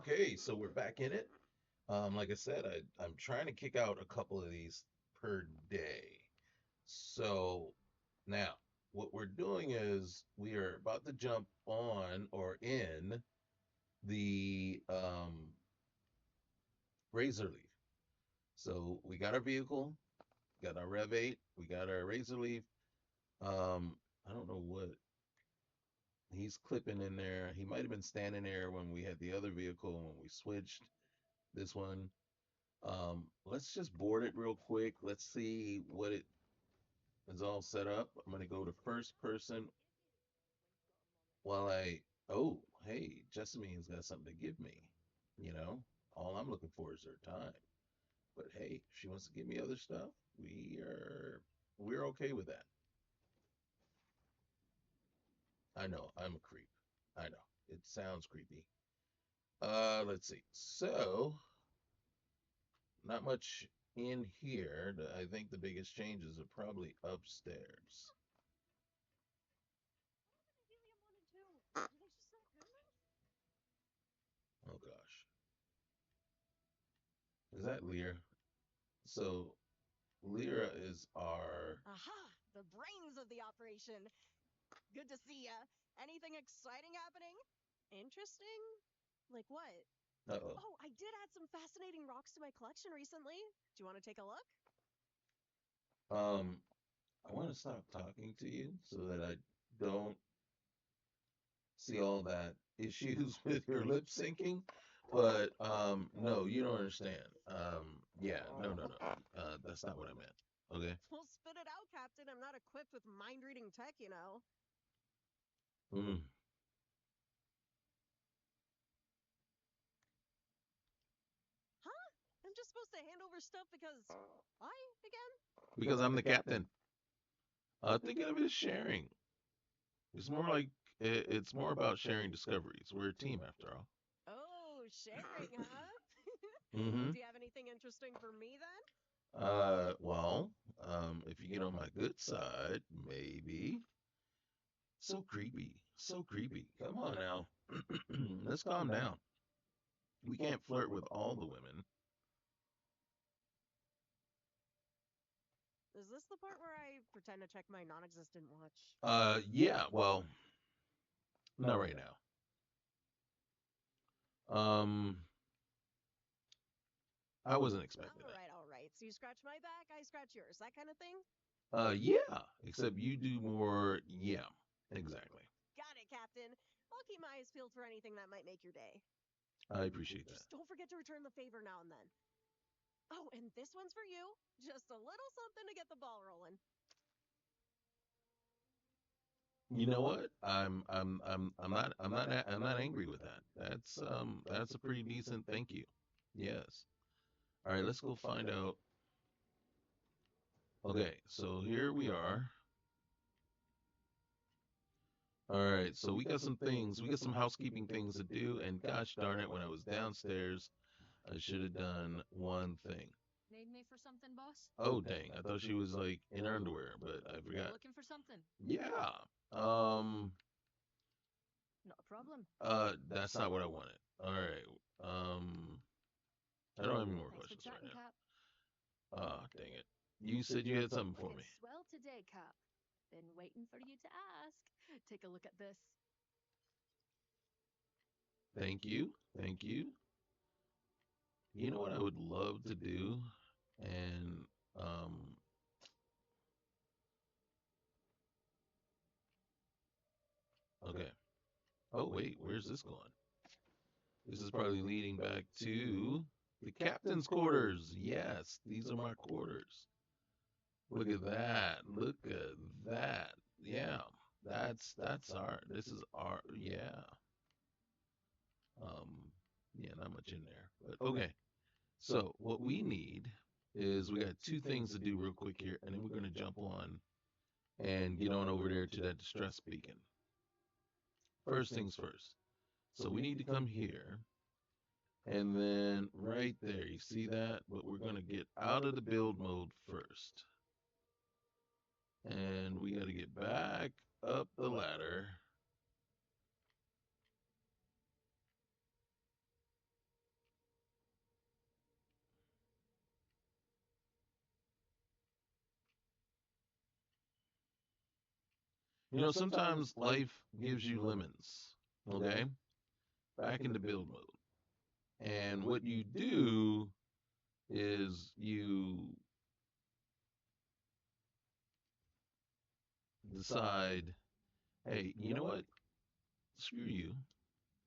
Okay, so we're back in it. Like I said, I'm trying to kick out a couple of these per day. So now, what we're doing is we are about to jump on or in the razor leaf. So we got our vehicle, got our Rev 8, we got our razor leaf. I don't know what he's clipping in there. He might have been standing there when we had the other vehicle when we switched this one. Let's just board it real quick. Let's see what it is all set up. I'm gonna go to first person while oh, hey, Jessamine's got something to give me. You know, all I'm looking for is her time. But hey, if she wants to give me other stuff, we're okay with that. I know, I'm a creep. I know. It sounds creepy. Let's see. So, not much in here. I think the biggest changes are probably upstairs. Oh gosh. Is that Lear? So Lyra is our. Aha! The brains of the operation. Good to see ya. Anything exciting happening? Interesting? Like what? Uh-oh. Oh, I did add some fascinating rocks to my collection recently. Do you want to take a look? Um, I want to stop talking to you so that I don't see all that issues with your lip syncing. But no, you don't understand. Yeah, no. That's not what I meant. Okay. Well, spit it out, Captain. I'm not equipped with mind reading tech, you know. Mm. Huh? I'm just supposed to hand over stuff because why again? Because I'm the captain. Think of it as sharing. It's more like it's more about sharing discoveries. We're a team after all. Oh, sharing, huh? Mm-hmm. Do you have anything interesting for me then? Well, if you get on my good side, maybe. So creepy. So creepy. Come on now. Let's calm down. We can't flirt with all the women. Is this the part where I pretend to check my non existent watch? Yeah, well, not right now. Um, I wasn't expecting that. All right. So you scratch my back, I scratch yours. That kind of thing? Yeah, except you do more. Yeah, exactly. Got it, Captain. I'll keep my eyes peeled for anything that might make your day. I appreciate that. Just don't forget to return the favor now and then. Oh, and this one's for you. Just a little something to get the ball rolling. You know what? I'm not angry with that. That's a pretty decent thank you. Yes. All right, let's go find out. Okay, so here we are. All right, so we got some housekeeping things to do, and gosh darn it, when I was downstairs, I should have done one thing. Need me for something, boss? Oh dang, I thought she was like in her underwear, but I forgot. Looking for something? Yeah. Um. Not a problem. That's not what I wanted. All right. Um. I don't have any more Thanks for questions right chatting, now. Cap. Dang it. You said you had something for me. Looking swell today, Cap. Been waiting for you to ask. Take a look at this. Thank you. Thank you. You know what I would love to do? And um okay. Oh wait, where's this going? This is probably leading back to the captain's quarters. Yes, these are my quarters. Look at that. Look at that. Yeah. That's our this is our yeah. Um yeah, not much in there. But okay. So what we need is we got two things to do real quick here, and then we're gonna jump on and get on over there to that distress beacon. First things first. So we need to come here, and then right there, you see that? But we're gonna get out of the build mode first. And we gotta get back up the ladder. Sometimes life gives you lemons, okay? Back into build mode. And what you do is you decide, hey, you know what? Screw you.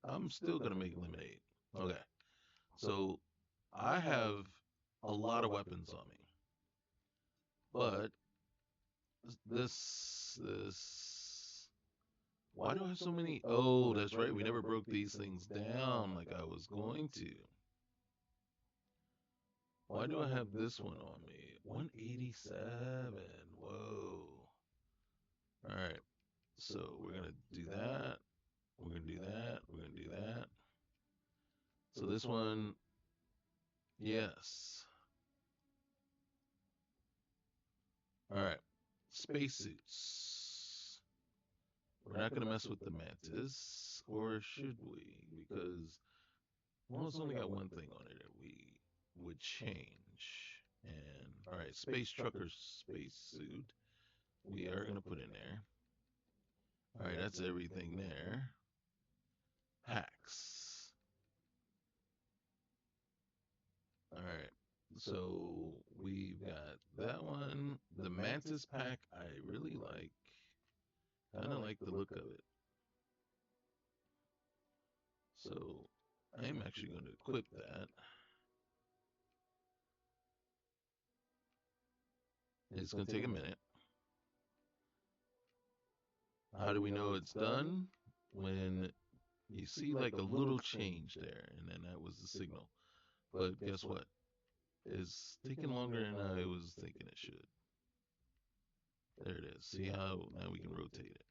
I'm still going to make lemonade. Okay. So I have a lot of weapons on me. But this. Why do I have so many? Oh, that's right. We never broke these things down like I was going to. Why do I have this one on me? 187. Whoa. All right. So we're going to do that. We're going to do that. We're going to do that. So this one, yes. All right. Spacesuits. We're not going to mess with the mantis, or should we? Because, well, it's only got one thing on it that we would change. And, all right, space trucker spacesuit. We are going to put in there. All right, that's everything there. Packs. All right. So we've got that one. The Mantis pack, I really like. Kind of like the look of it. So I'm actually going to equip that. It's going to take a minute. How do we know it's done? When you see like a little change there, and then that was the signal. But guess what? It's taking longer than I was thinking it should. There it is. See how now we can rotate it.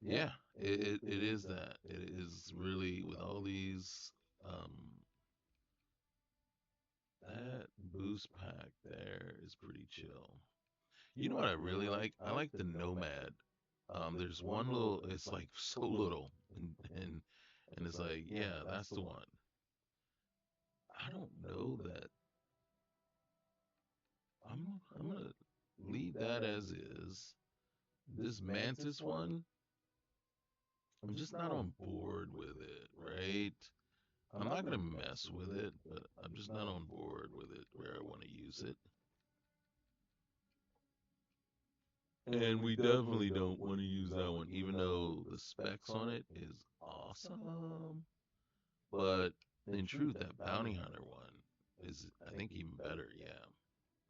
Yeah, it is that. It is really with all these um that boost pack there is pretty chill. You know what I really like? I like the Nomad. There's one little. It's like so little, and it's like, yeah, that's the one. I don't know that. I'm gonna leave that as is. This Mantis one, I'm just not on board with it, right? I'm not gonna mess with it, but I'm just not on board with it where I want to use it. And we definitely don't want to use that one, even though the specs on it is awesome. But in truth, that bounty hunter one is, I think, even better. Yeah.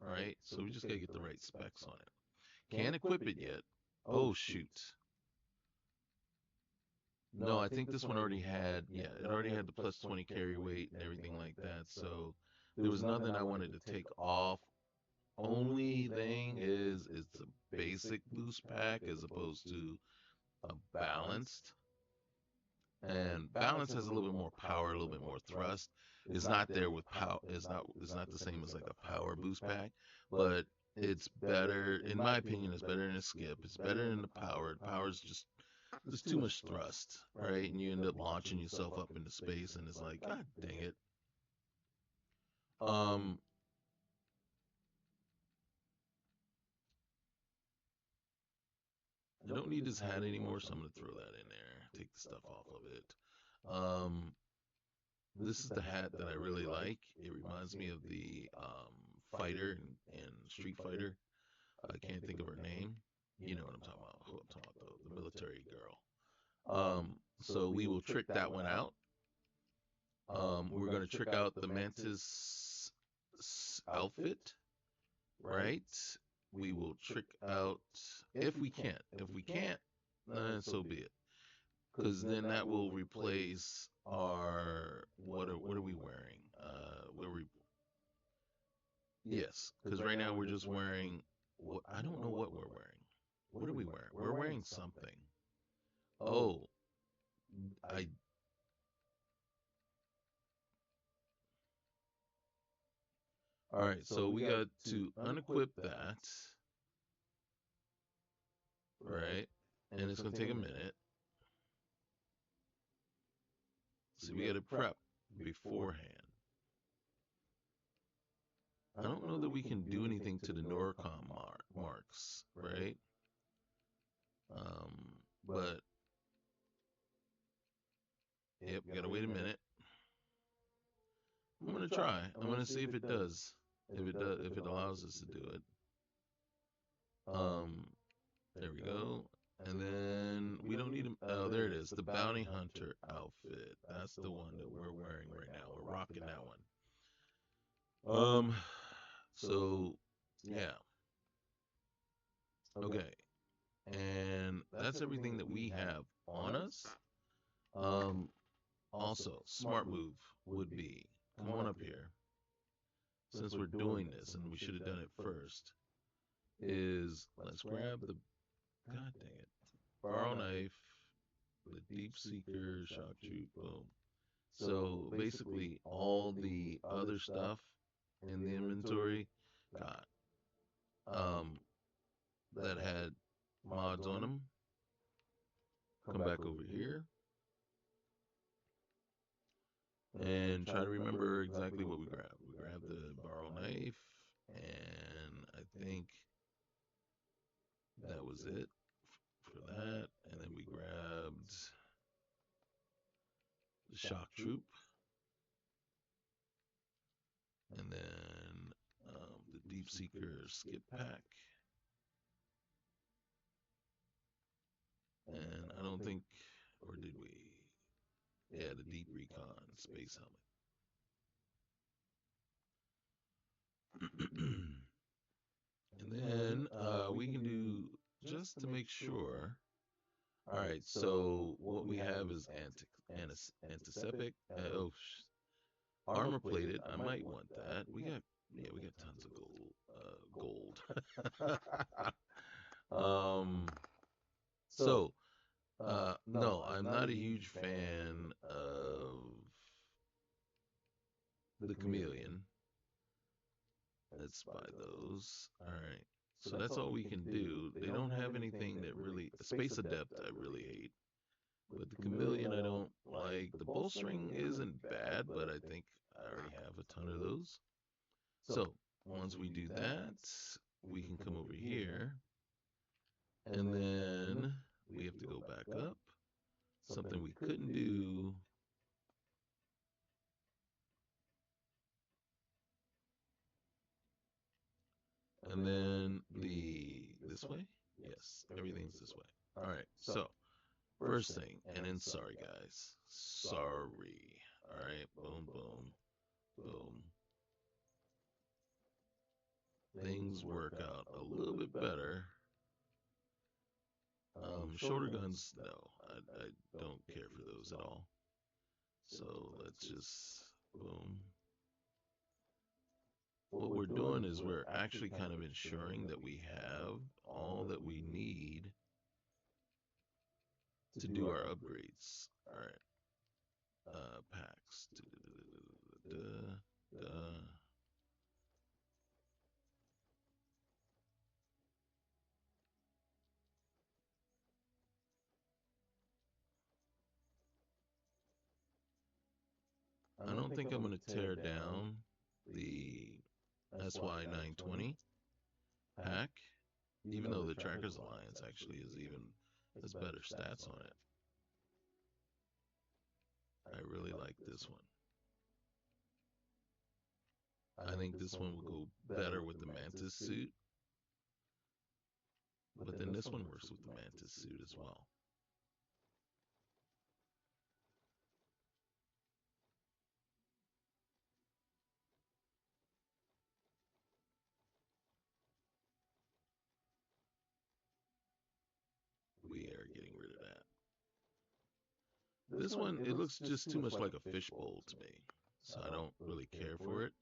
All right. So we just gotta get the right specs on it. Can't equip it yet. Oh shoot. No, I think this one already had. Yeah, it already had the plus 20 carry weight and everything like that. So there was nothing I wanted to take off. Only thing is, it's a basic boost pack as opposed to a balanced. And balance has a little bit more power, a little bit more thrust. It's not there with power. It's not the same as like a power boost pack, but it's better in my opinion. It's better than a skip. It's better than the power. The power's just too much thrust, right? And you end up launching yourself up into space, and it's like, God dang it. Um, I don't need this hat anymore, so I'm gonna throw that in there. Take the stuff off of it. This is the hat that I really like. It reminds me of the fighter in Street Fighter. I can't think of her name. You know what I'm talking about? Who I'm talking about, the military girl. So we will trick that one out. We're going to trick out the Mantis outfit, right? We will trick out if we can't. If we can't, then so be it. Because then that will replace our what are we wearing? We're yes. Because right now we're just wearing. What I don't know what we're wearing. What are we wearing? We're wearing something. Oh, I. All right. So we got to unequip that, right? And it's gonna take a minute. So we got to prep beforehand. I don't know that we can do anything to the Norcom marks, right? But yep, gotta wait a minute. I'm gonna try. I'm gonna see if it does. If it does, if it allows us to do it. Um, there we go. And then we don't need a. Oh, there it is. The bounty hunter outfit. That's the one that we're wearing right now. We're rocking that one. So yeah. Okay. And that's everything that we have on us. Um, Also, smart move would be come on up here. Since we're doing this, and we should have done it first, is let's grab the god dang it, borrow knife, the deep seeker, shock troop, boom. So basically, all the other stuff in the inventory got that had mods on them. Come back over here and try to remember exactly what we grabbed. We grabbed the borrow knife, and I think that was it for that. And then we grabbed the shock troop, and then the deep seeker skip pack. And I don't think, or did we? Yeah, the deep recon space helmet. And then we can do just to make sure. All right, so what we have is antiseptic. Armor plated. I might want that. We got tons of gold. um, so no, I'm not a huge fan of the chameleon. Let's buy those. All right. So that's all we can do. They don't have anything that really space adept I really hate. But the chameleon I don't like. The bowstring isn't bad, but I think I already have a ton of those. So once we do that, we can come over here, and then we have to go back up. Something we couldn't do. And then this way? Yes, everything's this way. All right. So first thing, and then sorry guys. Sorry. All right. Boom, boom, boom. Things work out a little bit better. Shorter guns, no, I don't care for those at all. So let's just boom. What we're doing is we're actually kind of ensuring that we have all that we need to do our upgrades. All right. Packs. I don't think I'm going to tear down the SY920 pack, even though the Trackers Alliance actually has better stats on it. I really like this one. I think this one will go better with the Mantis suit, but then this one works with the Mantis suit as well. We are getting rid of that. This one, it looks just too much like a fishbowl to me, so I don't really care for it.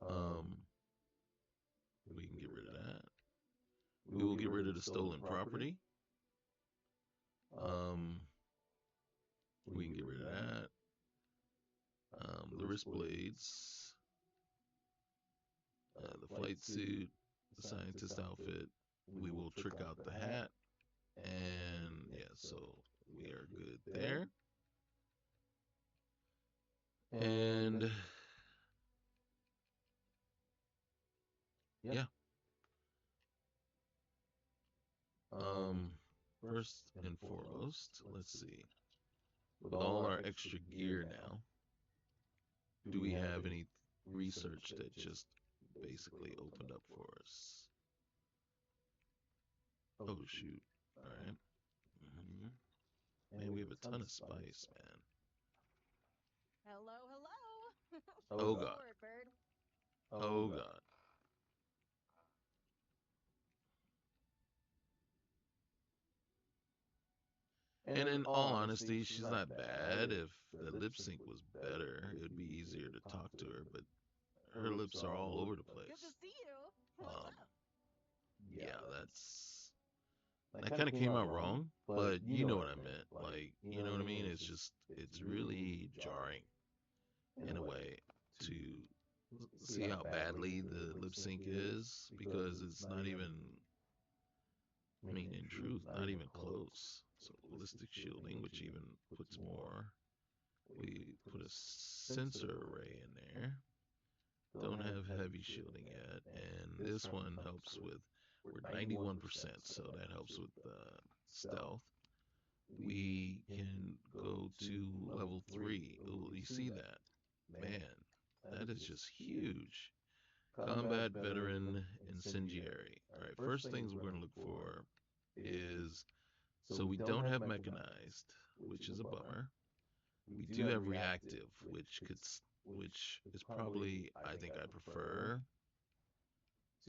Um, we can get rid of that. We will get rid of the stolen property. Um, we can get rid of that. The wrist blades, the flight suit, the scientist outfit. We will trick out the hat, and yeah, so we are good there. And yeah, first and foremost, let's see. With all our extra gear now, do we have any research that just basically opened up for us? Oh, shoot. All right. Mm-hmm. Man, we have a ton of spice, man. Hello, hello. Oh, Go God. for it, bird. Oh, God. And in all honesty, she's not bad. If the lip sync was better, it would be easier to talk to her, but her lips are all over the Good to place. see you. What's Um, up? yeah, that kind of came out wrong, but you know what I meant. Like, you know what I mean? It's really jarring in a way to see how badly the lip sync is because it's not even, I mean, in truth, not even close. So, ballistic shielding, which even puts more. We put a sensor array in there. Don't have heavy shielding yet, and this one helps with, we're 91%, so that helps with stealth. We can go to level 3. Oh, you see that? Man, that is just huge. Combat veteran incendiary. All right, first things we're going to look for is, so we don't have mechanized, which is a bummer. We do have reactive, which is probably, I think I prefer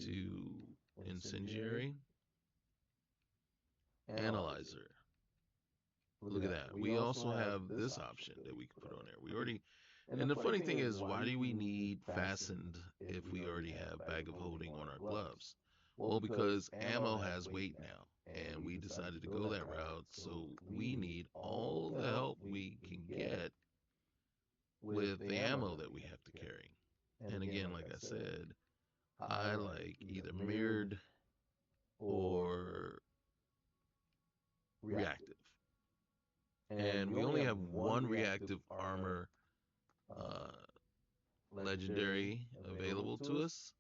to incendiary. Analyzer. Look at that. We also have this option that we can put on there. We already, and the funny thing is, why do we need fastened if we already have bag of holding on our gloves? Well, because ammo has weight now, and we decided to go that route, so we need all the help we can get with the ammo that we have to carry. And again, like I said, I like either mirrored or reactive. And we only have one reactive armor uh, legendary available to us.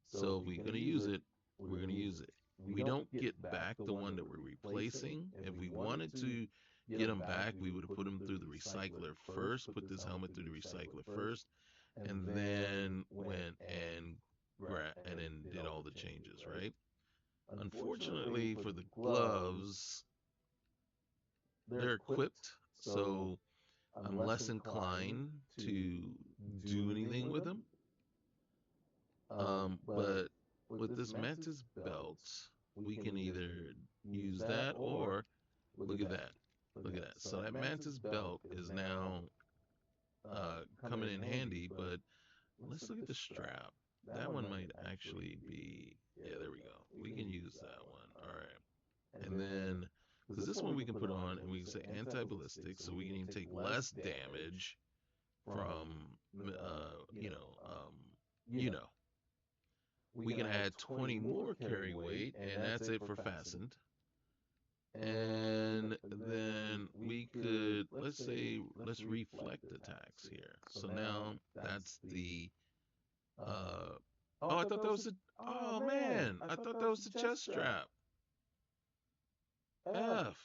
So if we're going to use it, we're going to use it. We don't get back the one that we're replacing. If we wanted to get them back, we would have put them through the recycler first, put this helmet through the recycler first, and then went and and then did all the changes, right? Unfortunately for the gloves, they're equipped, so I'm less inclined to do anything with them. But with this mantis belt, we can either use that or look at that. Look at that. So that mantis belt is now coming in handy, but let's look at the strap. That one might actually be, yeah, there we go. We can use that one. All right. And then, because this one we can put on and we can say anti-ballistic, so we can even take less damage from, you know, you know, we can add 20 more carry weight, and that's it for fastened. And then we could, let's say, let's reflect attacks here. So now that's the, uh, oh, I thought that was the, oh man, I thought that was the chest strap. F.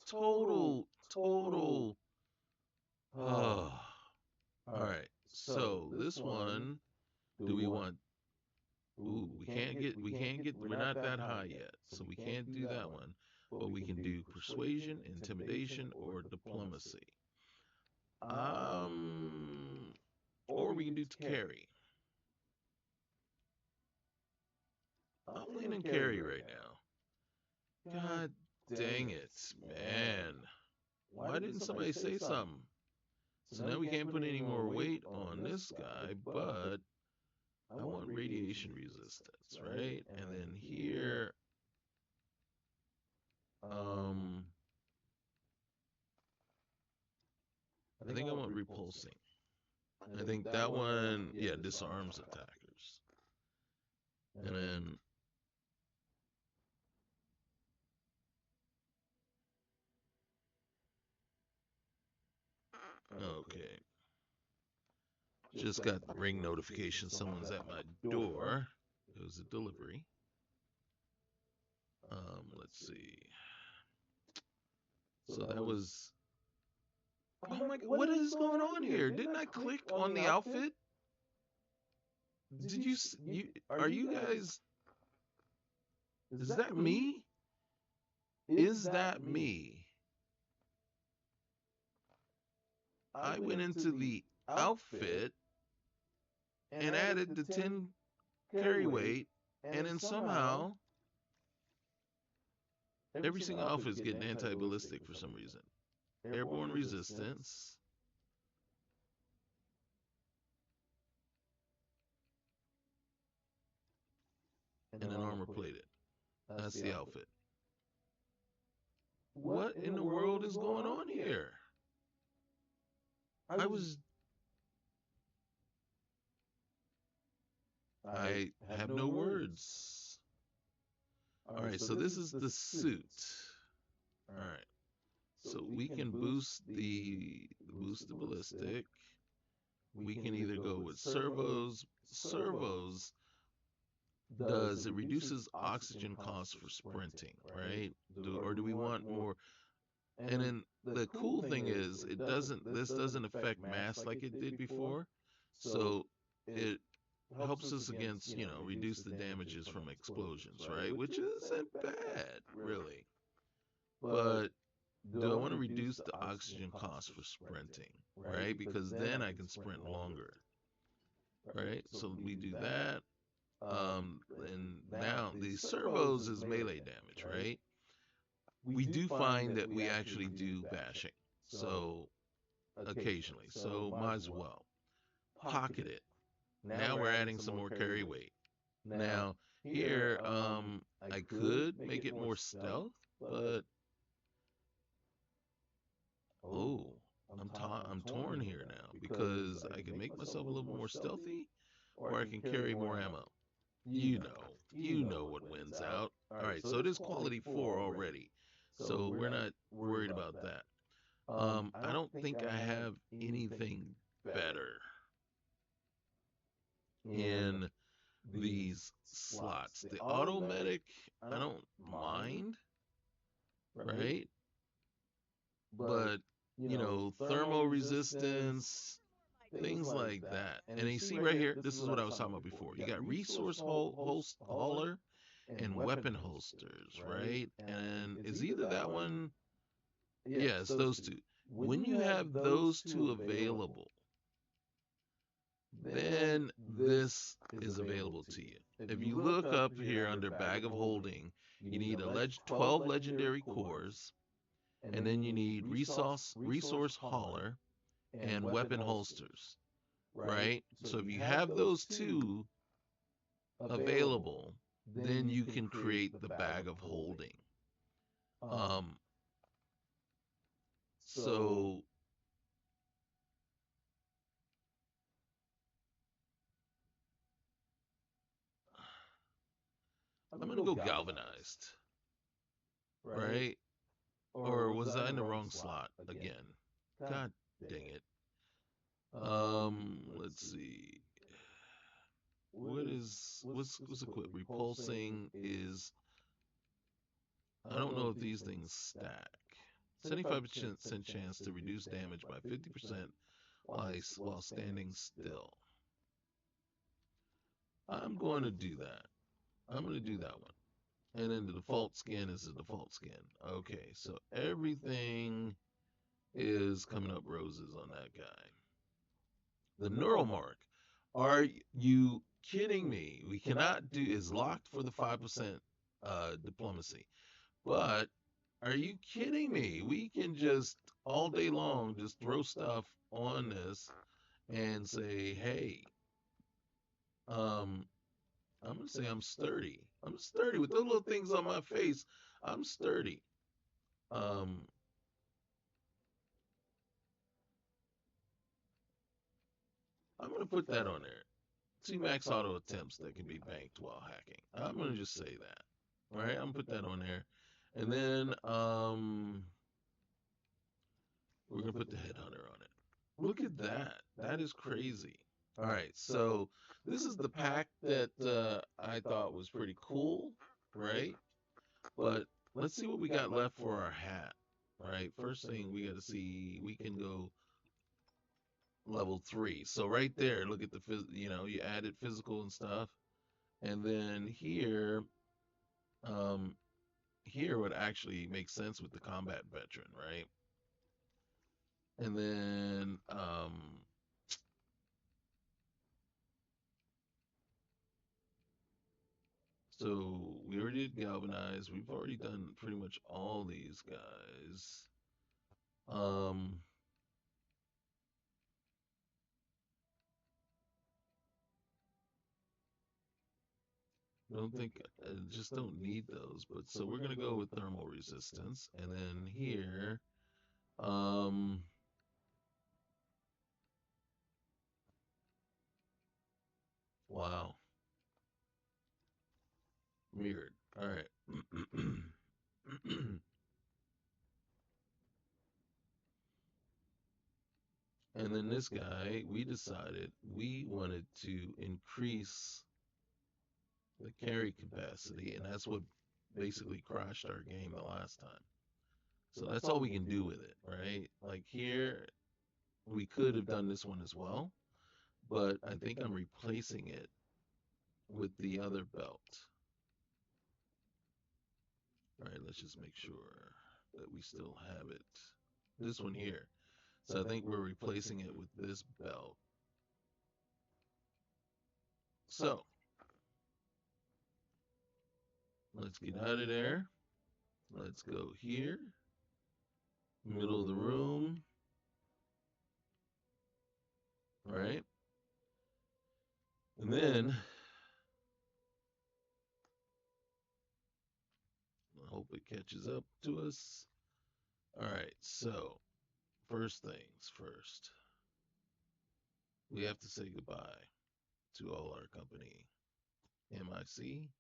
Total. Oh. All right. So this one, do we want, ooh, we're not that high yet, so we can't do that one. But we can do persuasion, intimidation, or diplomacy. Um, or we can do carry. I'm leaning carry right now. God dang it, man. Why didn't somebody say something? So now we can't put any more weight on this guy, but I want radiation resistance, right? And then here, um, I think I want repulsing. I think that one, yeah, disarms attackers. And then, okay, just got the ring notification. Someone's at my door. It was a delivery. Let's see. So that was. Oh my God! What is going on here? Didn't I click on the outfit? Did you? You are you guys? Is that me? Is that me? I went into the outfit and added the 10 carry weight, and then somehow every single outfit is getting anti-ballistic for some reason. Airborne resistance, and then armor plated. That's the outfit. What in the world is going on here? I was. I have no words. All right, so this is the suit. All right, so we can boost the ballistic. We can either go with servos. Servos does it reduces oxygen costs for sprinting, right? Or do we want more? And then the cool thing is it doesn't this doesn't affect mass like it did before. So it helps us against, reduce the damages from explosions, right? Which isn't bad, really. But do I want to reduce the oxygen cost for sprinting, right? Because then I can sprint longer, right? So we do that. And now the servos is melee damage, right? We do find that we actually do bashing. So occasionally. So might as well. Pocket it. Now we're adding some more carry weight. Now here, I could make it more stealth, but oh, I'm torn here now because I can make myself a little more stealthy, or I can carry more ammo. You know what wins out. All right, so it is quality 4 already, so we're not worried about that. I don't think I have anything better in these slots. The auto medic, I don't mind, right? But thermal resistance, things like that. And you see right here, this is what I was talking about before. You got resource hauler and weapon holsters, right? And it's either that one, yeah, it's those two. When you have those two available, then this is available to you. If you look up here under bag of holding, you need 12 legendary cores, and then you need resource hauler and weapon holsters, right? So if you have those two available, then you can create the bag of holding. Um, so I'm gonna go galvanized, right? Or was I in the wrong slot again? God dang it. Let's see. What's equipped? Repulsing is, I don't know if these things stack. 75% chance to reduce damage by 50% while standing still. I'm going to do that. I'm going to do that one. And then the default skin is the default skin. Okay, so everything is coming up roses on that guy. The neural mark. Are you kidding me? We cannot do is locked for the 5% diplomacy. But are you kidding me? We can just all day long just throw stuff on this and say, hey, um, I'm gonna say I'm sturdy. I'm sturdy with those little things on my face. I'm sturdy. Um, I'm gonna put that on there. 2 max auto attempts that can be banked while hacking. I'm gonna just say that. All right, I'm gonna put that on there, and then we're gonna put the headhunter on it. Look at that. That is crazy. All right, so this is the pack that I thought was pretty cool, right? But let's see what we got left for our hat. Right. First thing we got to see, we can go level 3. So right there, look at the you added physical and stuff, and then um, here would actually make sense with the combat veteran, right? And then so we already did galvanize. We've already done pretty much all these guys. Um, don't think just don't need those. But so we're gonna go with thermal resistance, and then here, um, wow, weird. All right. And then this guy, we decided we wanted to increase the carry capacity, and that's what basically crashed our game the last time. So that's all we can do with it, right? Like here, we could have done this one as well, but I think I'm replacing it with the other belt. All right, let's just make sure that we still have it. This one here. So I think we're replacing it with this belt. So let's get out of there. Let's go here, middle of the room, right? And then I hope it catches up to us. All right, so first things first, we have to say goodbye to all our company, MICKEY.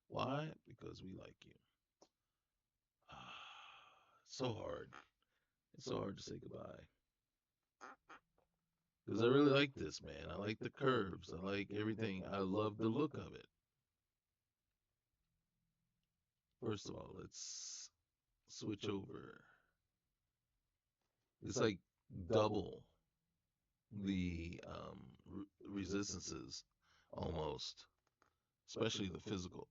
Why? Because we like you. It's so hard. It's so hard to say goodbye. Because I really like this, man. I like the curves. I like everything. I love the look of it. First of all, let's switch over. It's like double the resistances almost, especially the physical,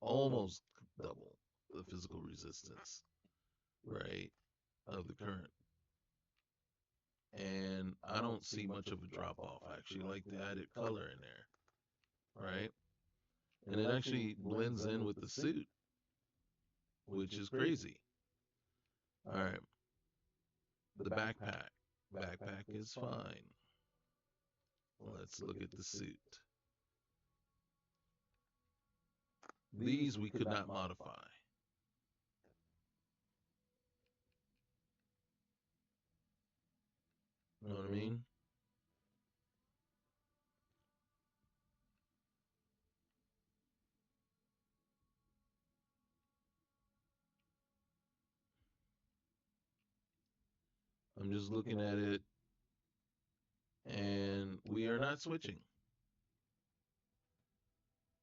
almost double the physical resistance, right, of the current. And I don't see much of a drop off. I actually like the added color in there, right? And it actually blends in with the suit, which is crazy. All right, the backpack. Backpack is fine. Let's look at the suit. These we could not modify. You know what I mean? I'm just looking at it, and we are not switching.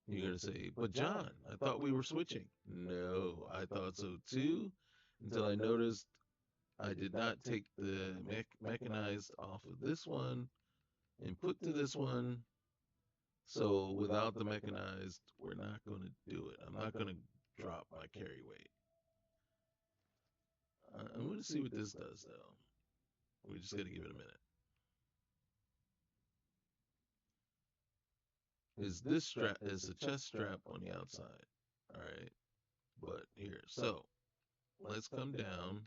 You're going to say, but John, I thought we were switching. No, I thought so too, until I noticed I did not take the mechanized off of this one and put to this one. So without the mechanized, we're not going to do it. I'm not going to drop my carry weight. I'm going to see what this does, though. We just got to give it a minute. Is this strap is the chest strap on the outside? All right, but here. So let's come down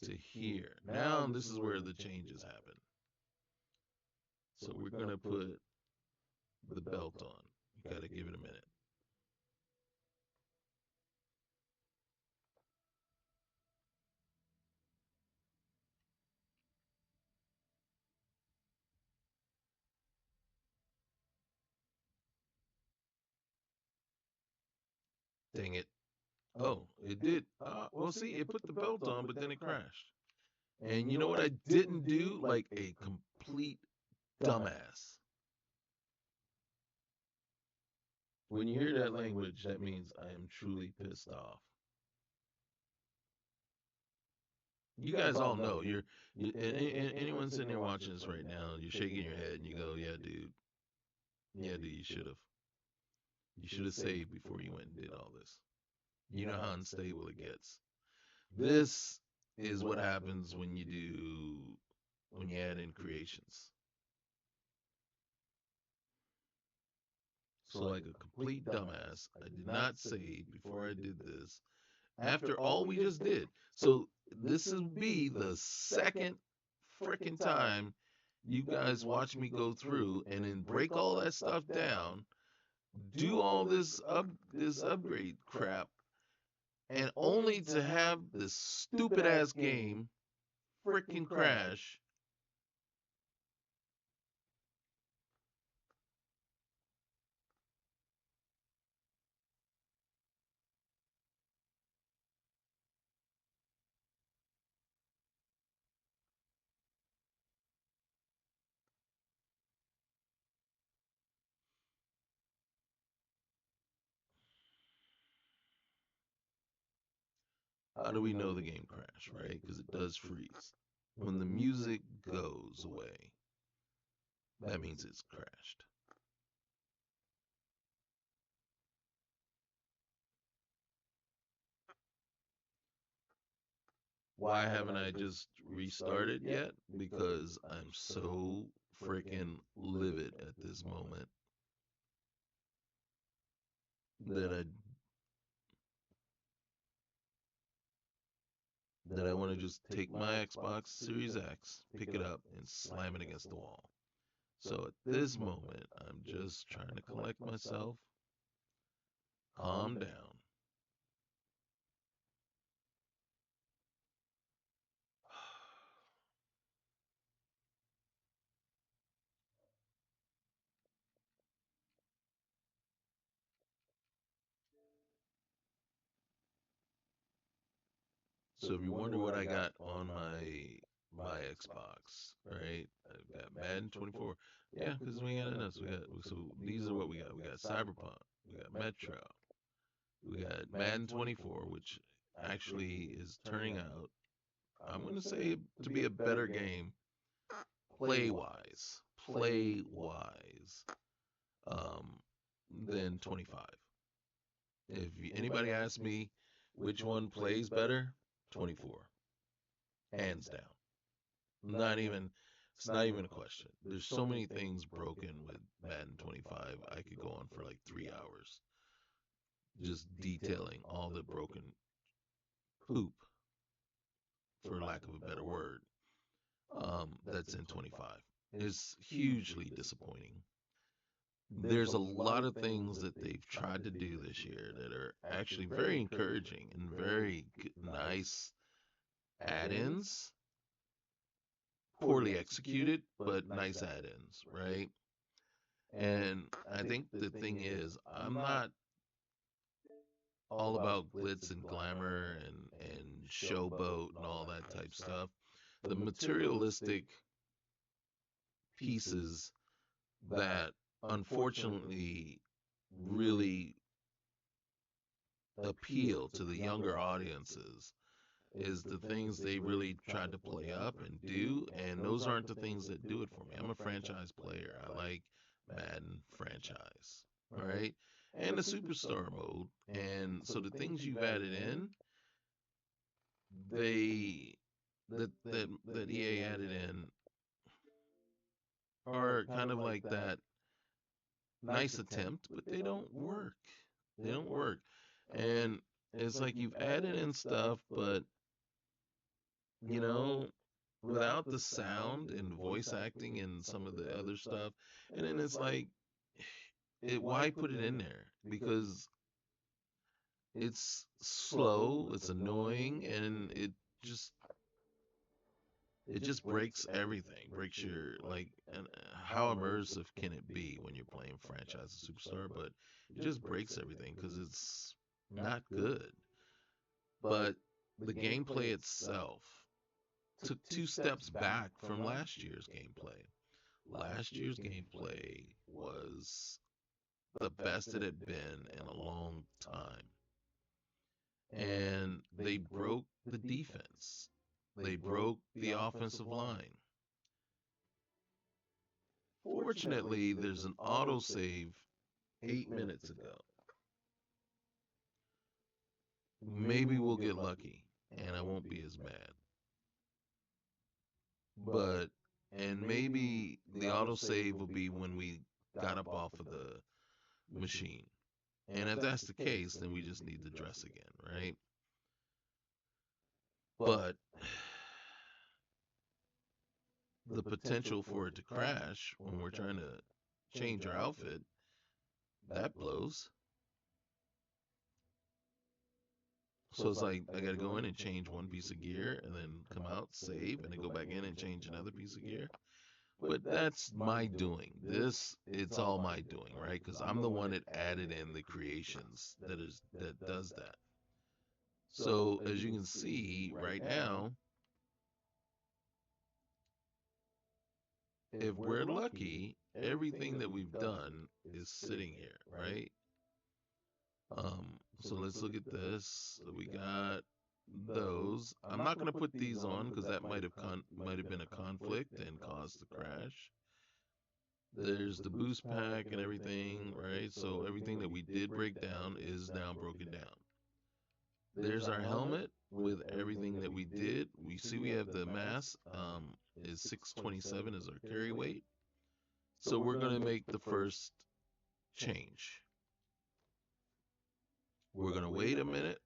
to here. Now this is where the changes happen. So we're gonna put the belt on. You gotta give it a minute. Dang it. Oh, it did. Well, see, it put the belt on, but then it crashed. And you know what I didn't do? Like a complete dumbass. When you hear that language, that means I am truly pissed off. You guys all know anyone sitting there watching this right now, you're shaking your head and you go, "Yeah, dude. Yeah, dude, you should have. You should have saved before you went and did all this. You know how unstable it gets. This is what happens when you add in creations. So, like a complete dumbass, I did not save before I did this. After all we just did. So, this will be the second freaking time you guys watch me go through and then break all that stuff down, do all this upgrade crap, and only to have this stupid ass game freaking crash. How do we know the game crashed, right? Because it does freeze. When the music goes away, that means it's crashed. Why haven't I just restarted yet? Because I'm so freaking livid at this moment that I want to just take my Xbox Series X, pick it up, and slam it against the wall. So at this moment, I'm just trying to collect myself, calm down. So if you wonder what I got on my Xbox, right? I've got Madden 24. Yeah, because we got enough. So these are what we got. We got Cyberpunk. We got Metro. We got Madden 24, which actually is turning out, I'm going to say, to be a better game play wise, um, than 25. If anybody asks me which one plays better, 24, hands down. Not even it's not even a question. There's so many things broken with Madden 25. I could go on for like 3 hours just detailing all the broken poop, for lack of a better word, that's in 25. It's hugely disappointing. There's a lot of things that they've tried to do this year that are actually very encouraging and very nice add-ins, poorly executed, but nice add-ins, right? And I think the thing is, I'm not all about glitz and glamour and showboat and all that type stuff. The materialistic pieces that unfortunately really appeal to the younger audiences is the things they really tried to play up and do, and those aren't the things that do it for me. I'm a franchise player. I like Madden franchise, all right, and the superstar mode, and so the things you've added in, they that EA added in are kind of like that nice attempt, but they don't work. They don't work, and it's like you've added in stuff, but you know, without the sound and voice acting and some of the other stuff. And then it's like, why put it in there? Because it's slow, it's annoying, and just it just breaks everything. Breaks your like, and how immersive can it be when you're playing franchise superstar? But it just breaks everything because it's not good. But the gameplay itself took two steps back from last year's gameplay. Last year's gameplay was the best it had been in a long time. And they broke the defense. They broke the offensive line. Fortunately, there's an autosave 8 minutes ago. Maybe we'll get lucky and I won't be as mad. But, and maybe the autosave will be when we got up off of the machine. And if that's the case, then we just need to dress again, right? But the potential for it to crash when we're trying to change our outfit, that blows. So it's like I gotta go in and change one piece of gear and then come out, save, and then go back in and change another piece of gear. But that's my doing. It's all my doing, right? Because I'm the one that added in the creations that does that. So as you can see right now, if we're lucky, everything that we've done is sitting here, right? So let's look at this. So we got those. I'm not gonna put these on because that might have been a conflict and caused the crash. There's the boost pack and everything, right? So everything that we did break down is now broken down. There's our helmet with everything that we did. We see we have the mass is 627 as our carry weight. So we're gonna make the first change. We're gonna wait a minute.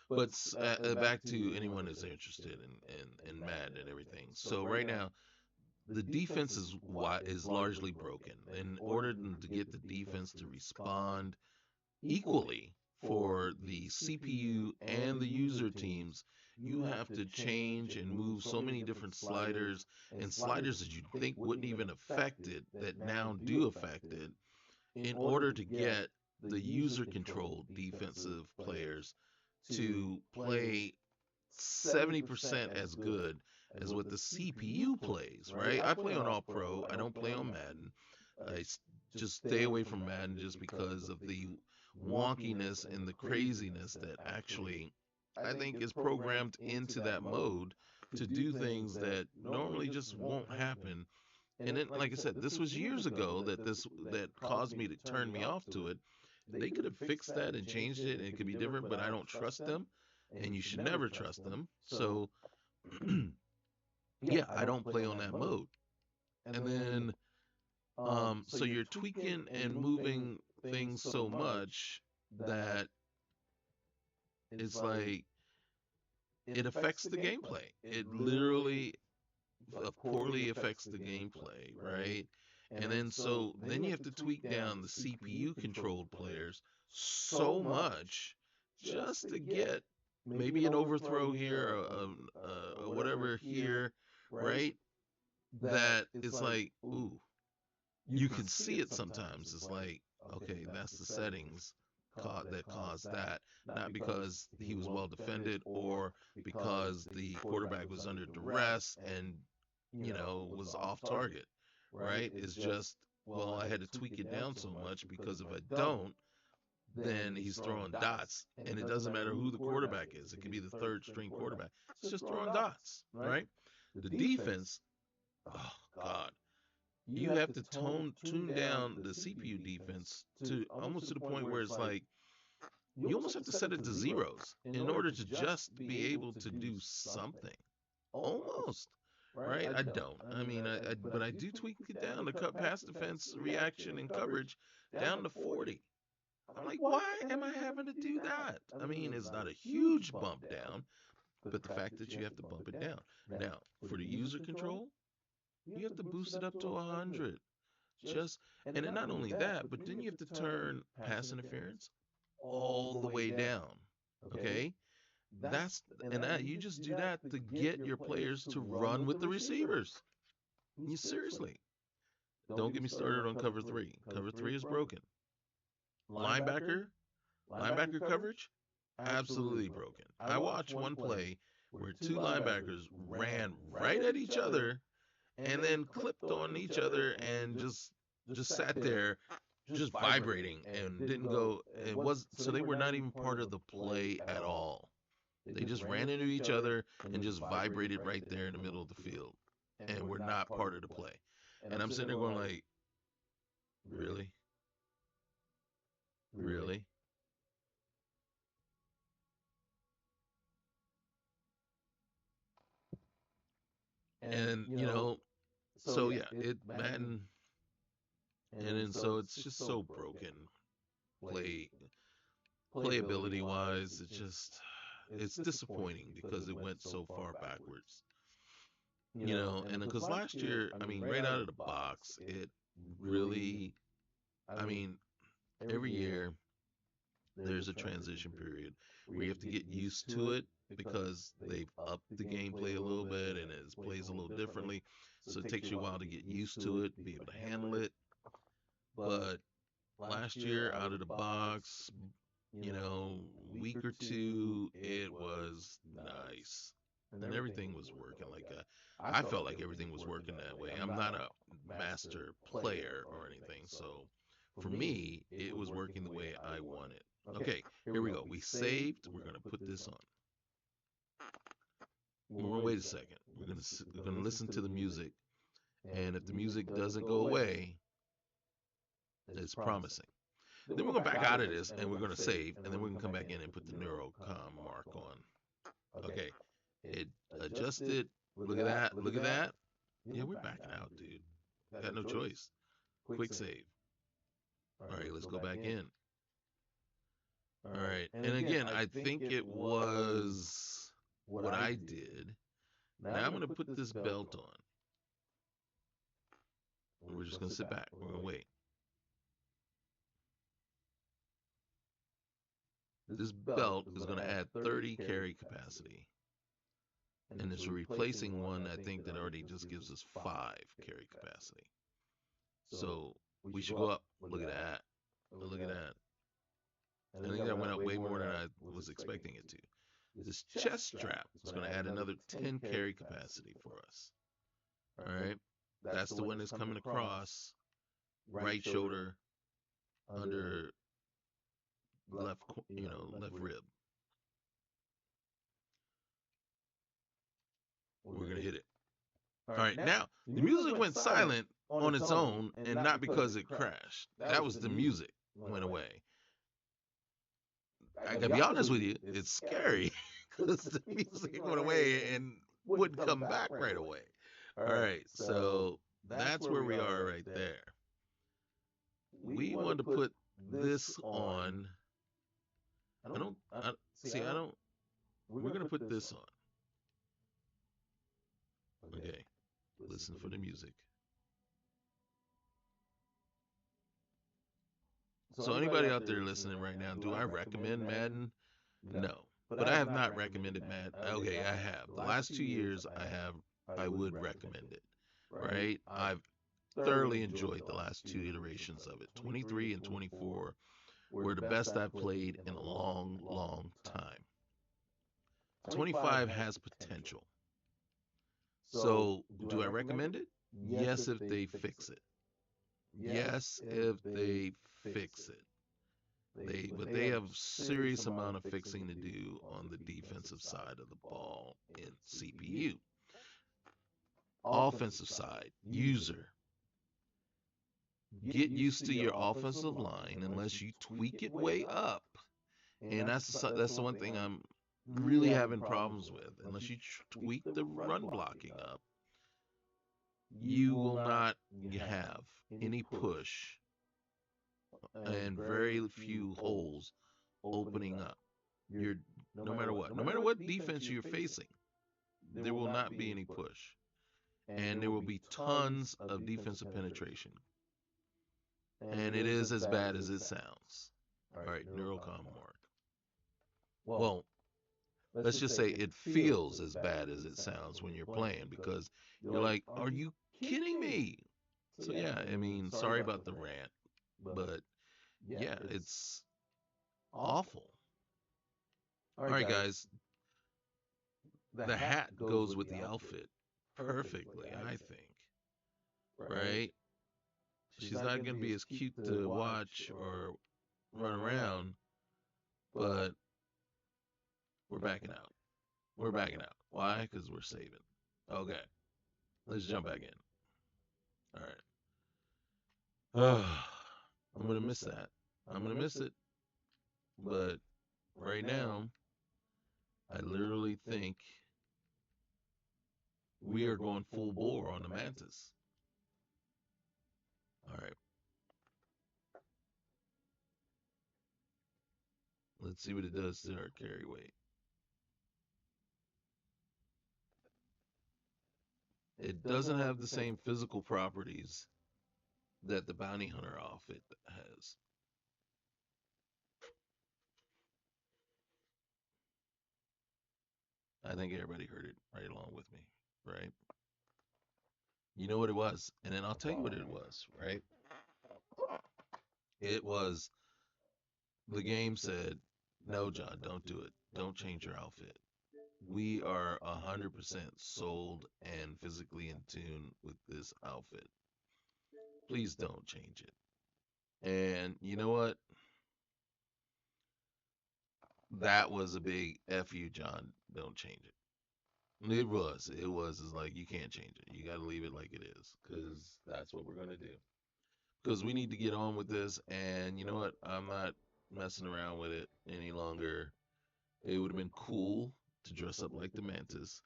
But back to anyone that's interested in Madden and everything. So right now, the defense is largely broken. In order to get the defense to respond equally for the CPU and the user teams, you have to change and move so many different sliders and sliders that you think wouldn't even affect it that now do affect it in order to get the user controlled defensive players to play 70% as good as what the CPU plays, right? I play on All Pro. I don't play on Madden. I just stay away from Madden just because of the wonkiness and the craziness that actually I think is programmed into that mode to do things that normally just won't happen. And then, like I said, this was years ago that caused me to turn me off to it. They could have fixed that and changed it, and it could be different. But I don't trust them, and you should never trust them. So, yeah, I don't play on that mode. And then, so you're tweaking and moving things so much that it's like it affects the gameplay. It literally poorly affects the gameplay, right? And then so then you have to tweak down the CPU controlled players so much just to get maybe an overthrow here or whatever here, right? That it's like, ooh, you can see it sometimes. It's like, okay, that's the settings that caused that, not because he was well defended or because the quarterback was under duress and was off target, right? It's just, well, I had to tweak it down so much because if I don't, then he's throwing dots, and it doesn't matter who the quarterback is. It could be the third string quarterback. It's just throwing dots, right? The defense, oh God, you have to tune down the CPU defense to almost to the point where it's like you almost have to set it to zeros in order to just be able to do something. Almost. Right? I don't. I mean, but I do tweak it down to cut pass defense, reaction, and coverage down to 40. I'm like, why am I having to do that? I mean, it's not a huge bump down, but the fact that you have to bump it down. Now, for the user control, you have to boost it up to 100. Just and then not only that, but then you have to turn pass interference all the way down. Okay? That's and that you just do that to get your players to run with the receivers. You seriously. Don't get me started on cover three. Cover three is broken. Linebacker, linebacker coverage, absolutely broken. I watched one play where two linebackers ran right at each other and then clipped on each other and just sat there just vibrating and didn't go. It was so they were not even part of the play at all. They just ran into each other and just vibrated right there in the middle of the field, and were not part of the play. And I'm sitting there going like, really, really. And so yeah, it Madden, and then so it's just so broken play playability wise. It's disappointing because it went so far backwards. And because last year, I mean, right out of the box, it really, I mean, every year there's a transition period where you have to get used to it because they've upped the gameplay a little bit and it plays a little differently. So it takes you a while to get used to it, be able to handle it. But last year out of the box, week or two, it was nice. And everything was working like I felt like everything was working that way. I'm not a master player or anything, so for me, it was working the way I wanted. Okay, here we go. We saved. We're gonna put this on. We're gonna wait a second. We're gonna listen to the music, and if the music doesn't go away, it's promising. Then we're going to back out of this and we're going to save, and then we're going to come back in and put the neurocom mark on. Okay, it adjusted. Look at that. Look at that. Yeah, we're backing out, dude. Got no choice. Quick save. All right, let's go back in. All right, and again, I think it was what I did. Now I'm going to put this belt on. We're just going to sit back. We're going to wait. This belt is going to add 30 carry capacity. And it's replacing one, I think, that already just gives us 5 carry capacity. So we should go up. Look at that. Look at that. I think that went up way more than I was expecting it to. This chest strap is going to add another 10 carry capacity for us. All right. That's the one that's coming across right shoulder under left, left rib. We're going to hit it. All right, now the music went silent on its own, and not because it crashed. That was the music went away. I gotta be honest with you, it's scary because the music went away and wouldn't come back right away. All right, so that's where we are right there. We want to put this on. I don't. See. I don't. We're gonna put this on. Okay. Listen for the music. So anybody out there listening right now, do I recommend Madden? No. But I have not recommended Madden. Okay, I have. The last 2 years I would recommend it. Right? I've thoroughly enjoyed the last 2 iterations of it. 23 and 24 were the best I've played in a long, long time. 25 has potential. So, do I recommend it? Yes, if they fix it. Yes, if they fix it. But they have serious amount of fixing to do on the defensive side of the ball in CPU. Offensive side, user. Get used to your offensive line unless you tweak it way up. And that's the one thing I'm really having problems with. Unless you tweak the run blocking up, you will not have any push and very few holes opening up. You're no matter what defense you're facing, there will not be any push, and there will be tons of defensive penetration, and it is as bad as it sounds. All right, Neurocom mark. Well, let's just say it feels as bad as it sounds when you're playing because you're like, are you kidding me? So yeah, I mean, sorry about the rant, but yeah, it's awful. All right, guys, the hat goes with the outfit perfectly, I think. right? She's not going to be as cute to watch or run around, but we're backing out. We're backing out. Why? Because we're saving. Okay, let's jump back in. All right. I'm going to miss that. I'm going to miss it. But right now, I literally think we are going full bore on the mantis. All right. Let's see what it does to our carry weight. It doesn't have the same physical properties that the bounty hunter outfit has. I think everybody heard it right along with me, right? You know what it was, and then I'll tell you what it was, right? It was the game said, "No, John, don't do it. Don't change your outfit. We are 100% sold and physically in tune with this outfit. Please don't change it." And you know what? That was a big F you, John. Don't change it. It was. It was. It's like, you can't change it. You got to leave it like it is, because that's what we're going to do. Because we need to get on with this. And you know what? I'm not messing around with it any longer. It would have been cool to dress up like the Mantis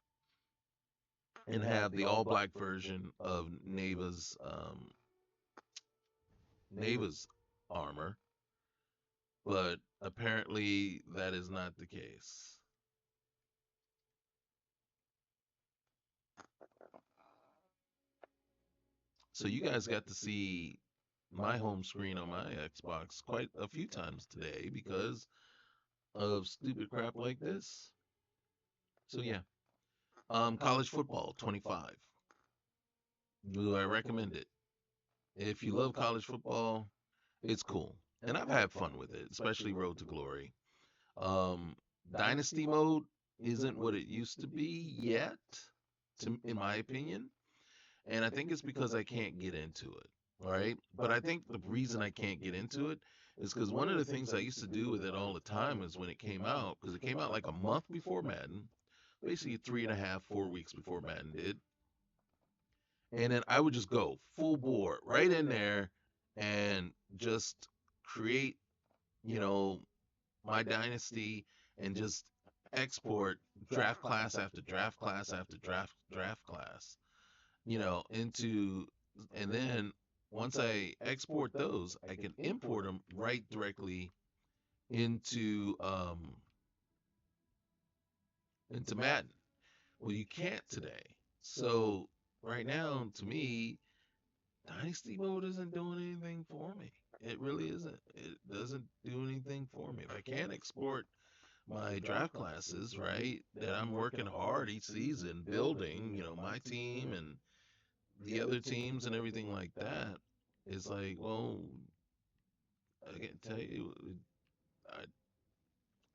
and have the all black version of Neva's armor, but apparently that is not the case. So you guys got to see my home screen on my Xbox quite a few times today because of stupid crap like this. So yeah, college football 25. Do I recommend it? If you love college football, it's cool, and I've had fun with it, especially Road to Glory. Um, Dynasty mode isn't what it used to be yet, in my opinion, and I think it's because I can't get into it. All right, but I think the reason I can't get into it is because one of the things I used to do with it all the time is when it came out, because it came out like a month before Madden, basically 3.5, 4 weeks before Madden did, and then I would just go full bore right in there and just create, you know, my dynasty and just export draft class after draft class after draft class, into, and then once I export those, I can import them right directly into Madden. Well, you can't today. So right now, to me, Dynasty mode isn't doing anything for me. It really isn't. It doesn't do anything for me. If I can't export my draft classes, right, that I'm working hard each season building, my team and the other teams and everything like that, it's like, well, I can tell you,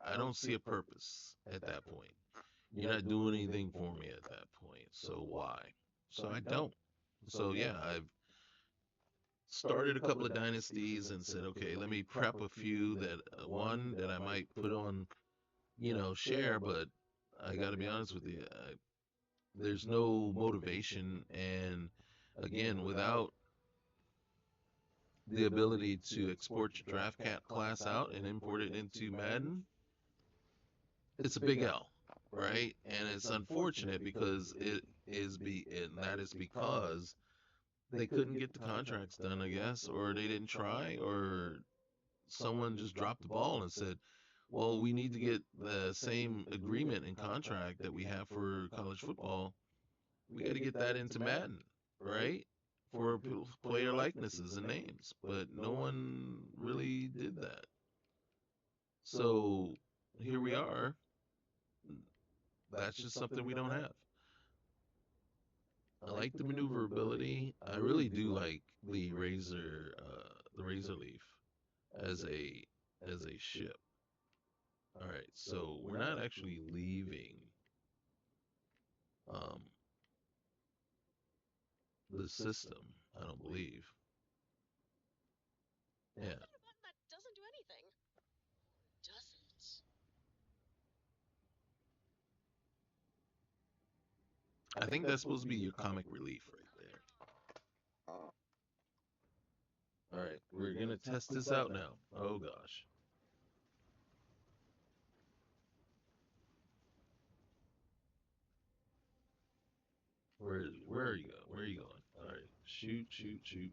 I don't see a purpose at that point. You're not doing anything for me at that point. So why? So I don't. So yeah, I've started a couple of dynasties and said, okay, let me prep a few that one that I might put on, share, but I got to be honest with you, there's no motivation. And again, without the ability to export your draft cat class out and import it into Madden, it's a big L, right? And it's unfortunate because and that is because they couldn't get the contracts done, I guess, or they didn't try, or someone just dropped the ball and said, well, we need to get the same agreement and contract that we have for college football. We got to get that into Madden, right? For player likenesses and names. But no one really did that. So here we are. That's just something we don't have. I like the maneuverability. I really do like the razor leaf as a ship. All right, so we're not actually leaving um, the system. I don't believe. Yeah. What a button that doesn't do anything. Doesn't. I think that's supposed to be your comic relief right there. All right, we're gonna test this out now. Oh gosh. Where are you going? Where are you going? All right, shoot, shoot, shoot.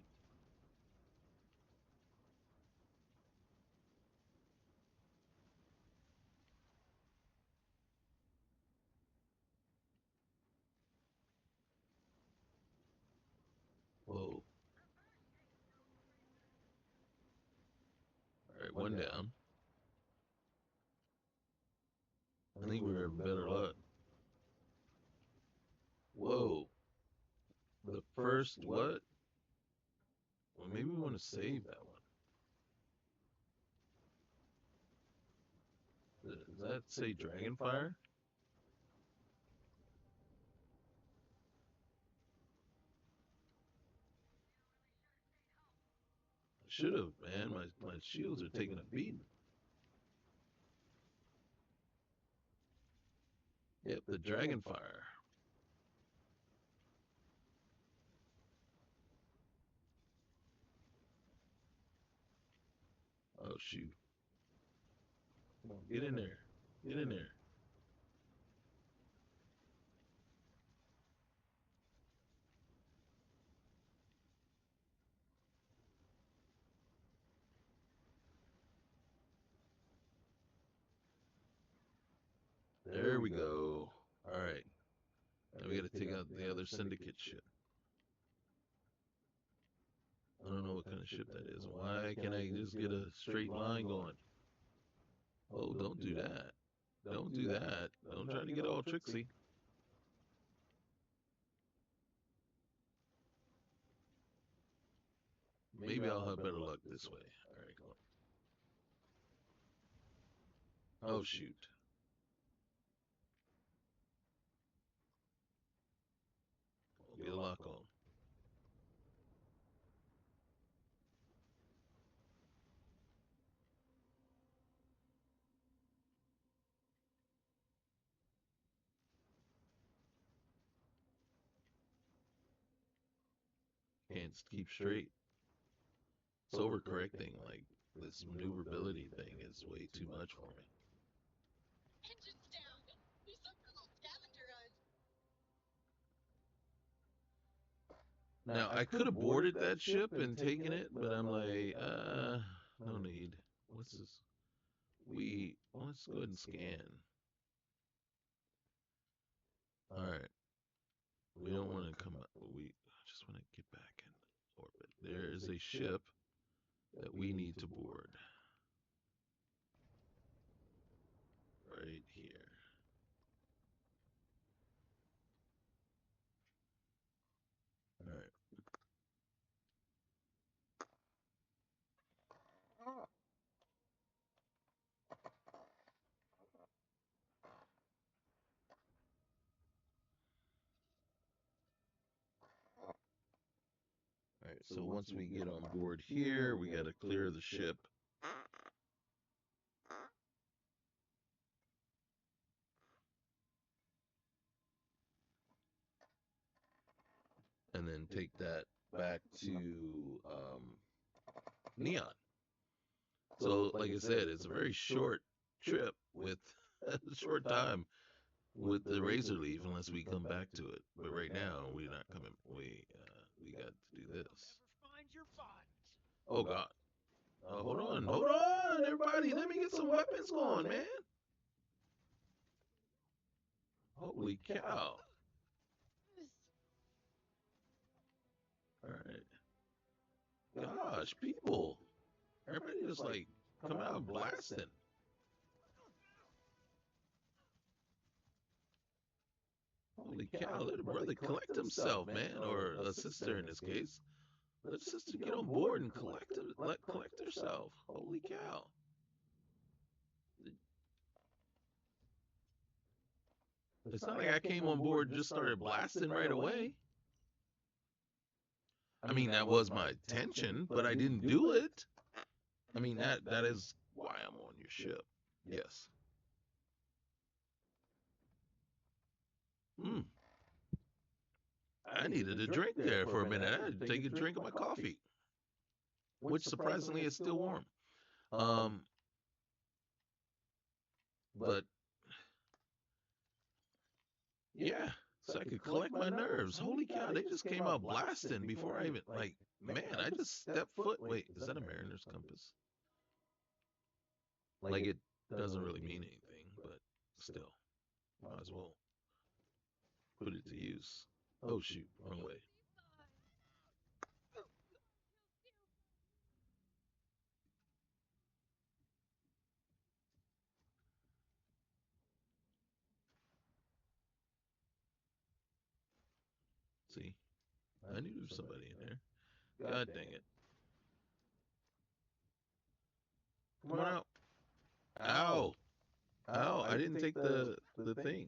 Whoa. All right, one down. I think we're having better luck. Whoa. The first what? Well, maybe we want to save that one. Does that say Dragonfire? I should have, man. My shields are taking a beating. Yep, the Dragonfire. Oh shoot. Come on, get in there. Get in there. There we go. All right. Now we got to take out the other syndicate ship. I don't know what kind of ship that is. Why can't I just get a straight line going? Oh, don't do that. Don't do that. Don't try to get all tricksy. Maybe I'll have better luck this way. All right, go on. Oh, shoot. We'll get a lock on. Can't keep straight. It's overcorrecting. Like, this maneuverability thing is way too much for me. Engines down. We suffered a little scavenger hunt. Now, I could have boarded that ship and taken it, but I'm like, no need. What's this? Let's go ahead and scan. All right. We don't want to come up. We just want to get back in orbit. There is a ship that we need to board right here. All right. All right. So once we get on board here, we got to clear the ship. And then take that back to Neon. So, like I said, it's a very short trip with a short time with the razor leaf, unless we come back to it. But right now, we're not coming. We got to do this. Oh God! Hold on, everybody! Let me get some weapons going, man! Holy cow! All right, gosh, people! Everybody just like come out blasting. Holy cow! Let a brother collect himself, man, or a sister in this case. Let a sister get on board and collect herself. Holy cow! It's not like I came on board and just started blasting right away. I mean, that was my intention, but I didn't do it. I mean, that is why I'm on your ship. Yes. Hmm. I needed a drink there for a minute. I had to take a drink of my coffee, which surprisingly is still warm. Um, but yeah, so I could collect my nerves. Holy cow, they just came out blasting before I even like. Man, I just stepped foot. Wait, is that a mariner's compass? Like it doesn't really mean anything, but still, might as well put it to use. Oh shoot, wrong way. See, I knew there was somebody in there. God dang it! Come on out. Ow! Ow! I didn't take the thing.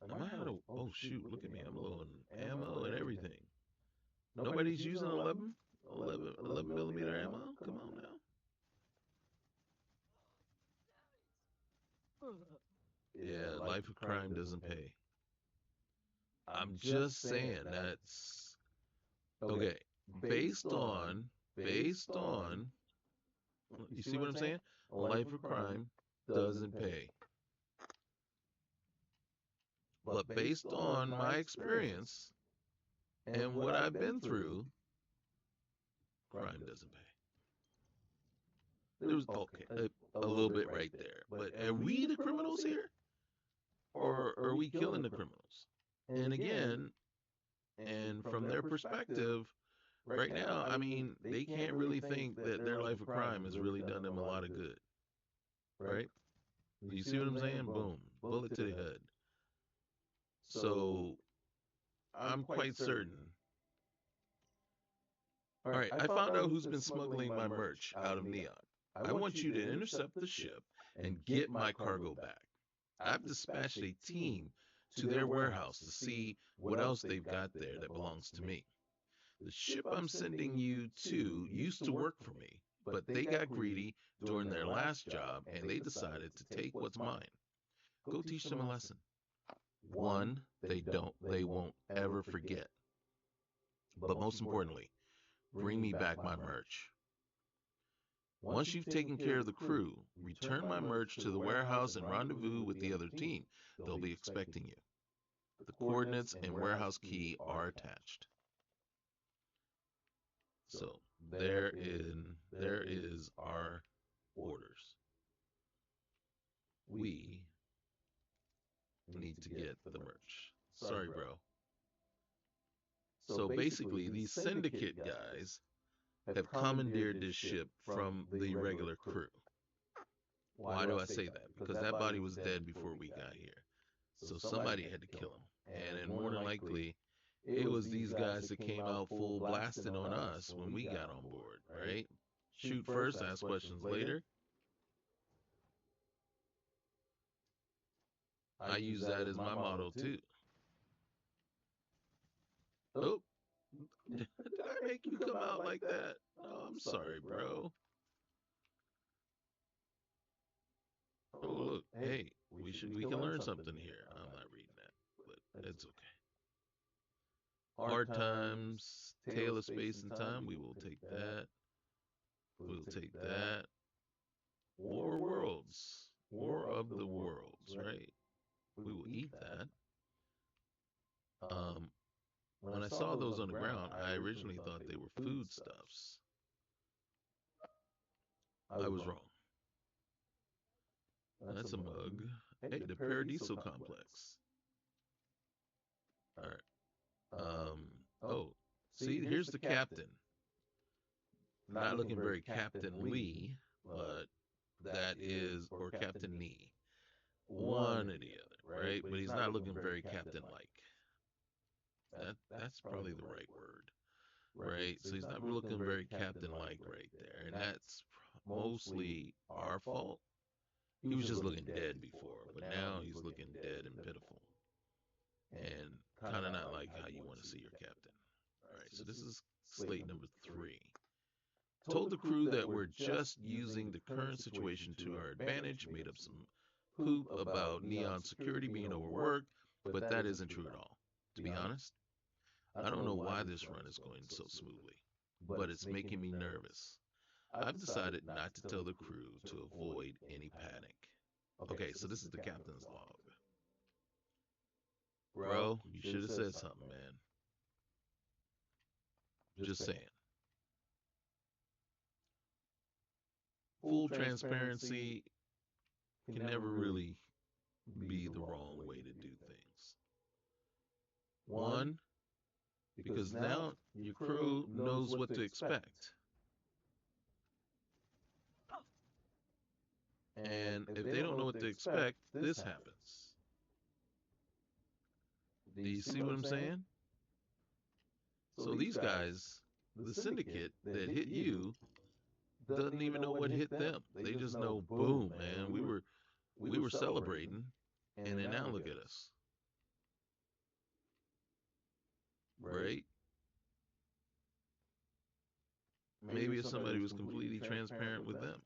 Am I out of? Oh shoot! Look at me. I'm low on ammo and everything. Nobody's using 11 millimeter ammo. Come on now. Yeah, life of crime doesn't pay. I'm just saying that's okay. Based on, based on, you see what I'm saying? A life of crime doesn't pay. But based on my experience and what I've been through, crime doesn't pay. There's okay, a little bit right there. But are we the criminals here? Or are we killing the criminals? And again, and from their perspective, right now, I mean, they can't really think that their life of crime has really done them a lot of good, right? You see what I'm saying? Boom, bullet to the head. So I'm quite certain. All right, I found out who's been smuggling my merch out of Neon. I want you to intercept the ship and get my cargo back. I've dispatched a team to their warehouse to see what else they've got there that belongs to me. The ship I'm sending you to used to work for me, but they got greedy during their last job and they decided to take what's mine. Go teach them a lesson. One, they won't ever forget. But most importantly, bring me back my merch. Once you've taken care of the crew, return my merch to the warehouse and rendezvous with the other team. They'll be expecting you. The coordinates and warehouse key are attached. So there is our orders. We need to get the merch. Sorry, bro. So basically, these syndicate guys have commandeered this ship from the regular crew. Why do I say that? Because that body was dead before we got here. So somebody had to kill him. And then more than likely, it was these guys that came out full blasting on us when we got on board, right? Shoot first, ask questions later. I use that as my motto too. Oh, did I make you come out like that? Oh, I'm sorry, bro. Oh, look, hey, we can learn something here. I'm not reading that, but it's okay. Hard times, tale of space and time. We will take that. We'll take that. War worlds, war of the worlds, right? We will eat that. Um, when I saw those on the ground, I originally thought they were foodstuffs. I was wrong. That's a mug. Hey, the Paradiso complex. All right. Oh, see, here's the captain. Not looking very Captain Lee, but that is, or Captain Nee. One or the other, right? But he's not looking very Captain like. That's probably the right word, right? So he's not looking very Captain like right there, and that's mostly our fault. He was just looking dead before, but now he's looking dead and pitiful. And kind of not like how you want to see your captain. All right, so this is slate number 3. Told the crew that we're just using the current situation to our advantage, made up some poop about Neon security being overworked, but that isn't true at all. To be honest, I don't know why this run is going so smoothly, but it's making me nervous. I've decided not to tell the crew to avoid any panic. Okay, so this is the captain's log. Bro, you should have said something, man. Just saying. Full transparency can never really be the wrong way to do things. One, because now your crew knows what to expect. And if they don't know what to expect, this happens. Do you see what I'm saying? So these guys, the syndicate that hit you, doesn't even know what hit them. They just know, boom, man, we were celebrating, and then now look at us, right? Maybe if somebody was completely transparent with them.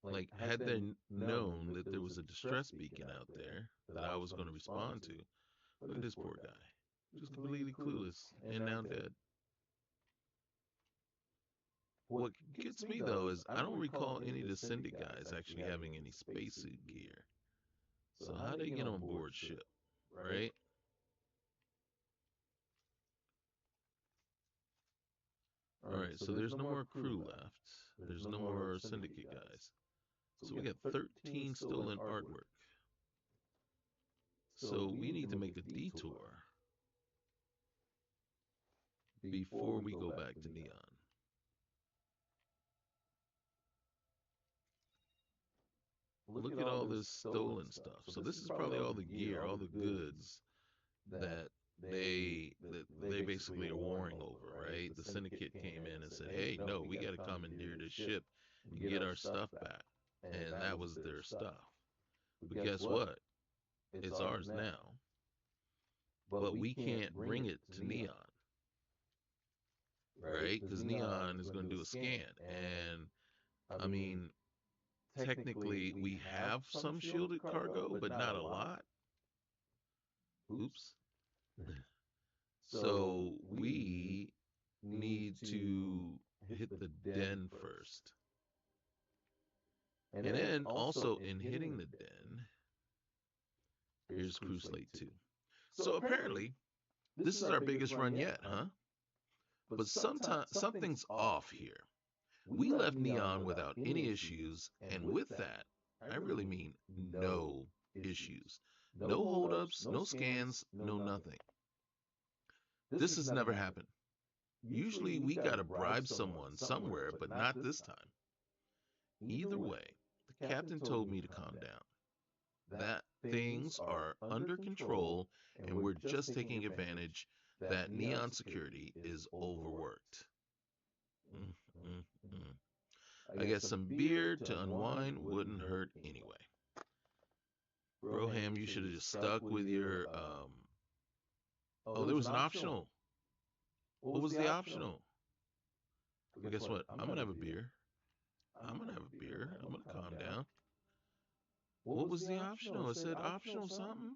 Like, had they known that there was a distress beacon out there that I was going to respond to, look at this poor guy, just completely clueless and now dead. What gets me though is I don't recall any of the Syndicate guys actually having any spacesuit gear. So how they get on board ship, right? All right, so there's no more crew left. There's no more Syndicate guys. So we got 13 stolen artwork. So we need to make a detour before we go back to Neon. Look at all this stolen stuff. So this is probably all the gear, all the goods that they basically are warring over, right? The syndicate came in and said, "Hey, no, we got to commandeer this ship and get our stuff back," and that was their stuff. But guess what? It's ours now, but we can't bring it to Neon, right? Because Neon is going to do a scan, and I mean, technically, we have some shielded cargo, but not a lot. Oops. So we need to hit the den first. And then also in hitting the den, here's Crew Slate 2. So apparently, this is our biggest run yet, huh? But something's off here. We left Neon without any issues, and with that, I really mean no issues. No holdups, no scans, no nothing. This has never happened. Usually we gotta bribe someone somewhere, but not this time. Either way, the captain told me to calm down. That things are under control and we're just taking advantage that Neon Security is overworked. Mm, mm, mm. I guess some beer to unwind wouldn't hurt anyway. Broham, you should have just stuck with your Oh, there was an optional. What was the optional? Well, guess what? I'm gonna have a beer. I'm gonna have a beer. I'm gonna calm down. What was the optional? It said optional something.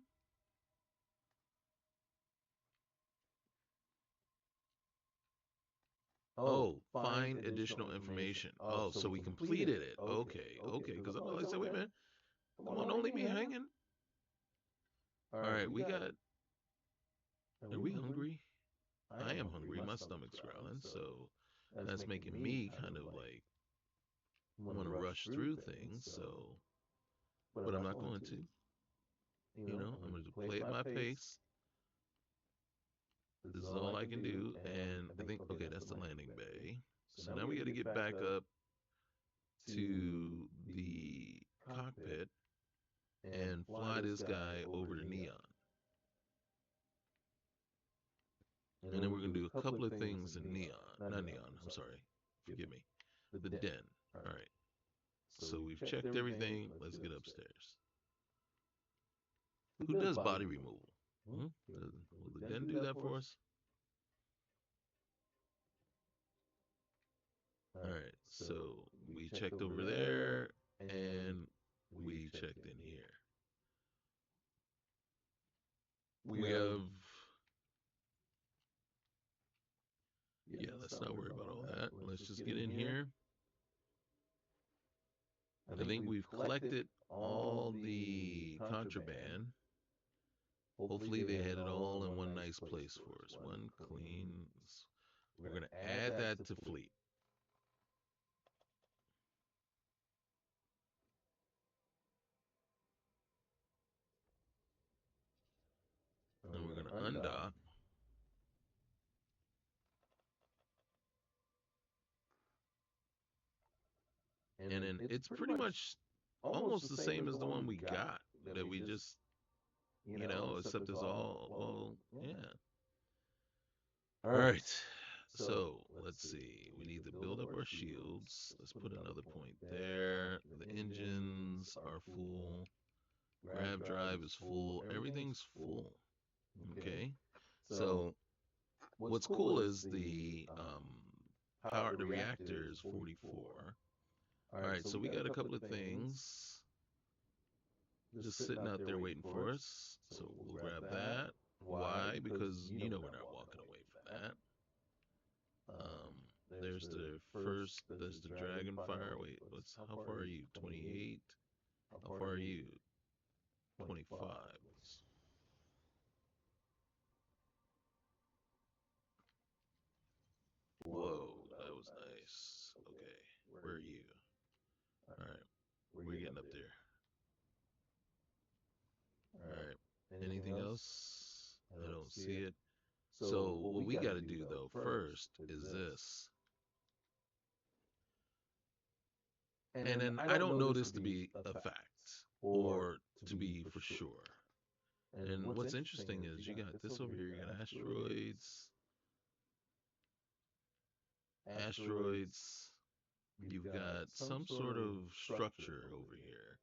Oh, find additional information. Oh, so we completed it. Okay, okay. Because I'm like, say, wait a minute. Come on, don't leave me hanging. All right, we got. Are we hungry? I am hungry. My stomach's growling. So that's making me kind of like want to rush through things. So, but I'm not going to. I'm going to play at my pace. This is all I can do. And I think, okay, that's the landing bay. So now we got to get back up to the cockpit and fly this guy over to Neon. And then we're going to do a couple of things in Neon. Not Neon, I'm sorry. Forgive me. The Den. All right. So we've checked everything. Let's get upstairs. Who does body removal? Hmm? Will the den do that for us? All right. So we checked over there and we checked in here. We have. Yeah, let's not worry about all that. Let's just get in here. I think we've collected all the contraband. Hopefully, they had it all in one nice place for us. One clean. We're going to add that to fleet. And we're going to undock. And then it's pretty much almost the same as the one we got that we just, except it's all, well, yeah. All right. So let's see. We need to build up our shields. Let's put another point there. The engines are full. Grav drive is full. Everything's full. Okay. So what's cool is the power of the reactor is 44. All right. So we got a couple of things just sitting out there waiting for us. So we'll grab that. Why? Because we're not walking away from that. There's the first. There's the Dragonfire. Wait, how far are you? 28. How far are you? 25. Whoa, that was nice. Okay, where are you? All right, we're getting up there. All right. Anything else? I don't see it. So what we got to do though first is this. And then I don't know this to be a fact or to be for sure. And what's interesting is you got this over here, you got asteroids, you've got some sort of structure over here.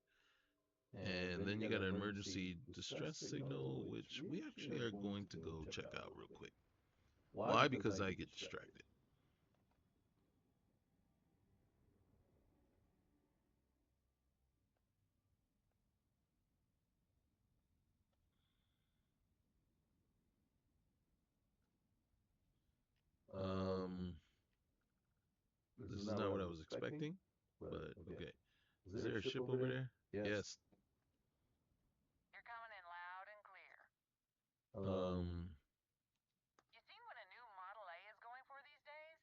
And then you got an emergency distress signal, which we actually are going to go check out real quick. Why? Because I get distracted. Um, this is not what I was expecting, but okay. Is there a ship over there? Yes. You're coming in loud and clear. Um, You seen what a new Model A is going for these days?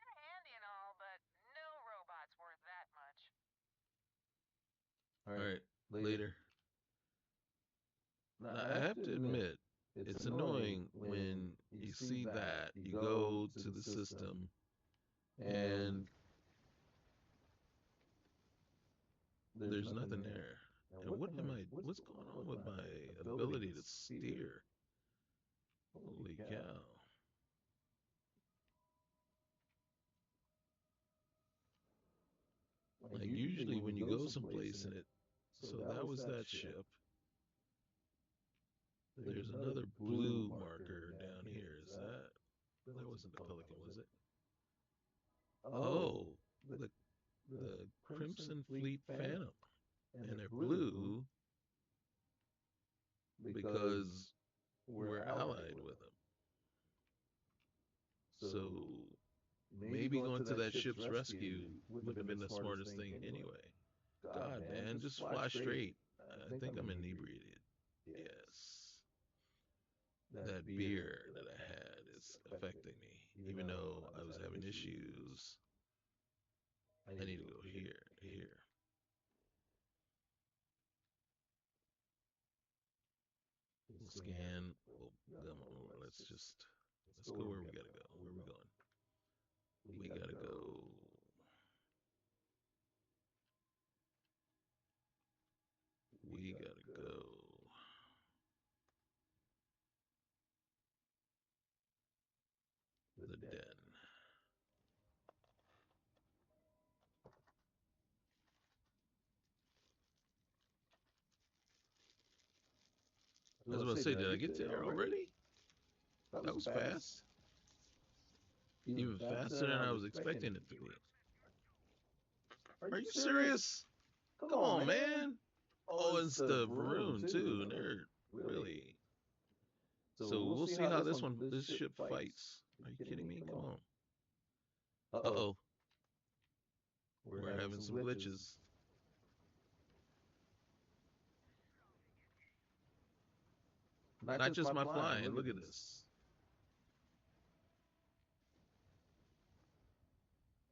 They're handy and all, but no robot's worth that much. all right, later. Now, I have to admit, it's annoying when you see that, you go to the system, and there's nothing there. And what's going on with my ability to steer? Holy cow. Like usually when you go someplace and so that was that ship. There's another blue marker down here. That wasn't the Pelican, was it? Oh, the the Crimson Fleet Phantom. And they're blue because we're allied with them. So maybe going to that ship's rescue wouldn't have been the smartest thing anyway. God, man, just fly straight. I think I'm inebriated. Yes. That beer that I had is affecting me. Even though I was having issues, I need to go here, here. We'll scan. Let's go where we gotta go. Where are we going? We gotta go. We gotta go. The den. was gonna say, did I get there already? That was fast. Even faster than I was expecting it to be. Are you serious? Come on, man. Oh, it's the Varun too, and they're really. So we'll see how this ship fights. Are you kidding me? Come on. Uh-oh. We're having some glitches. Not just my flying. Look at this.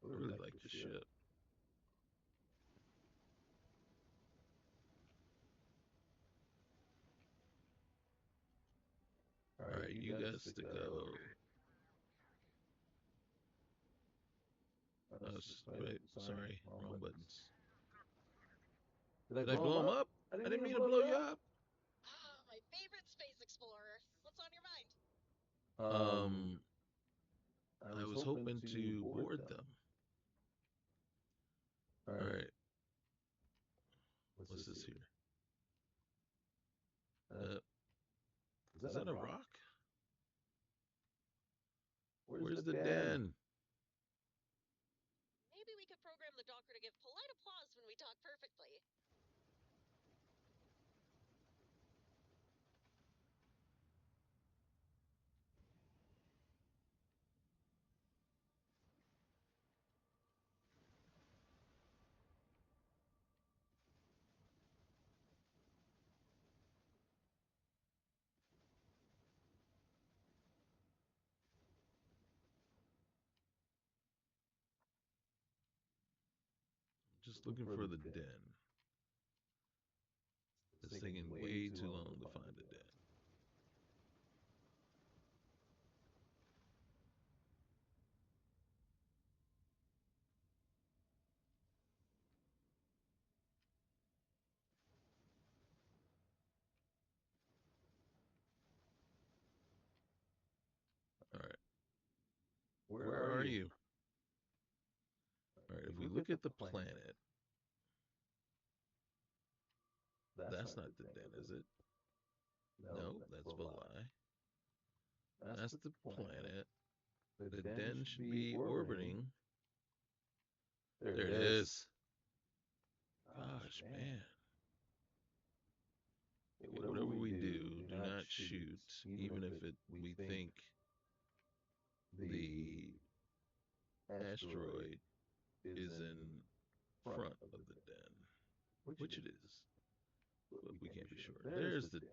I really like this ship. All right, you guys to go. Wait, sorry, wrong buttons. Did I blow him up? I didn't mean to blow you up. Ah, my favorite space explorer. What's on your mind? Um, I was hoping to board them. All right, what's this here? Uh, is that a rock? Where's the den? Maybe we could program the Docker to give polite applause when we talk perfectly. Just looking for the den. It's taking way too long to find the den. All right, where are you? All right, if we look at the planet, that's not the den, is it? No, that's Valai. That's the planet. The den should be orbiting. There it is. Gosh, man. Okay, whatever we do not shoot, even if we think the asteroid is in front of the den, which it is, but we can't be sure. There's the den.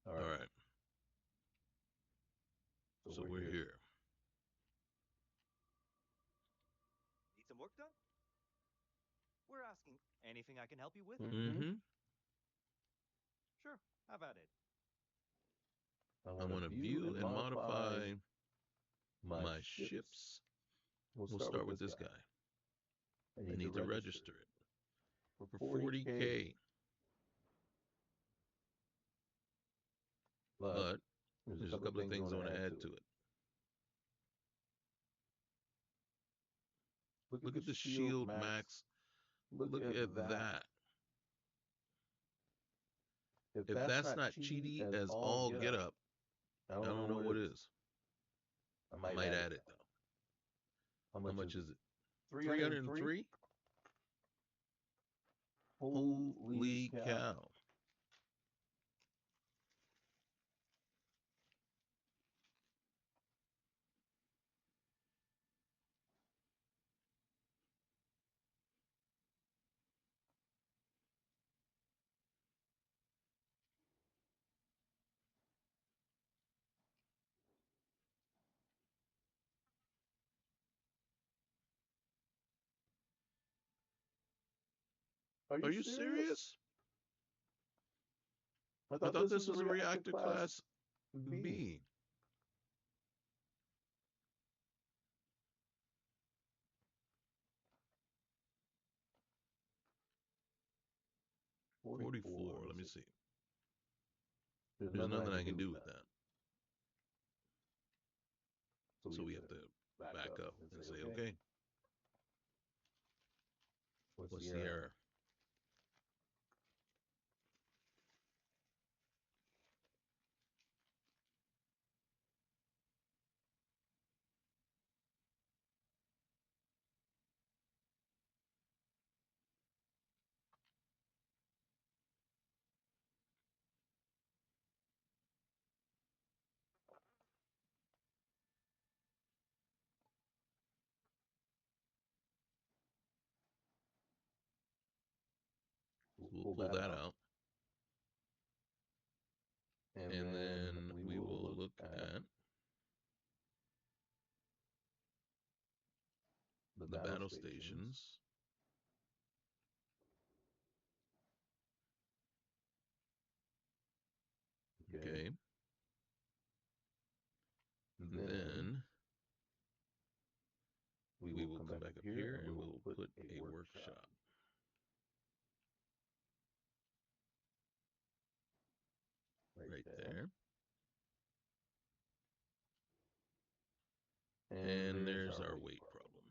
All right, so we're here. Need some work done? We're asking anything I can help you with? Mm-hmm. Sure, how about it? I want to view and modify my ships. We'll start with this guy. I need to register it for 40K. But there's a couple of things I want to add to it. Look at the shield max. Look at that. If that's not cheaty as all get up, I don't know what is. I might add it though. How much is it? 303? Holy cow. Are you serious? I thought this was a reactor class B. $44. Let me see. There's nothing I can do with that. So we have to back up and say, okay, what's the error? So we'll pull that out. And then we will look at the battle stations. Okay. And then we will come back up here and we'll put a workshop right there. And there's our weight problem.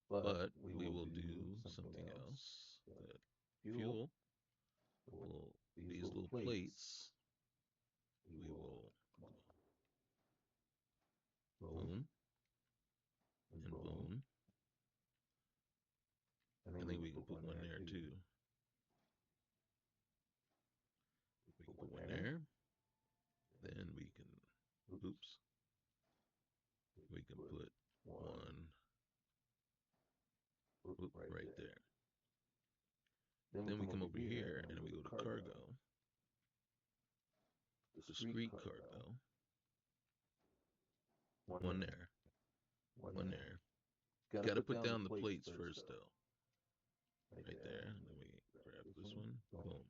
But we will do something else. That fuel will, these little plates, we will boom and boom. I think we can put one there too. We can put one there. Then we can, oops, we can put one right there. Then we come over here and we go to cargo, discrete cargo, one there, one there. Got to put down the plates first though, right there. And then we grab this one, boom.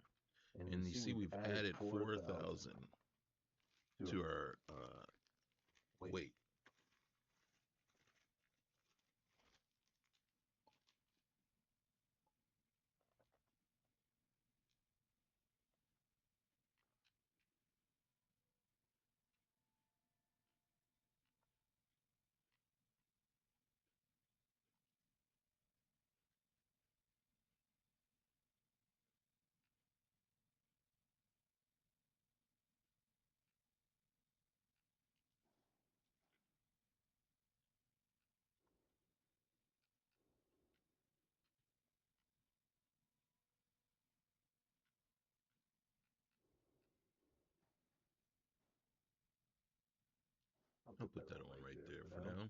And you see we've added 4,000 to our weight. I'll put that on right there for now.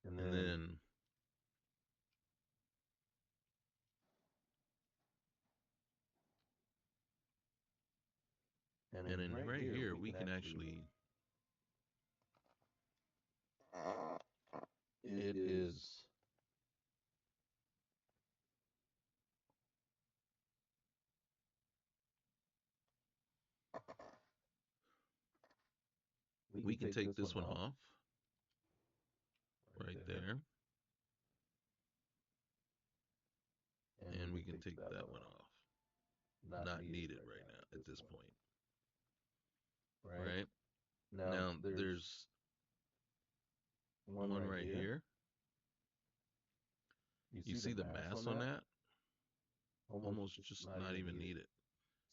And then right here we can actually, it is we can take this one off right there. And we can take that one off. Not needed right now at this point. Right? Now there's one right here. You see the mass on that? Almost just not even needed.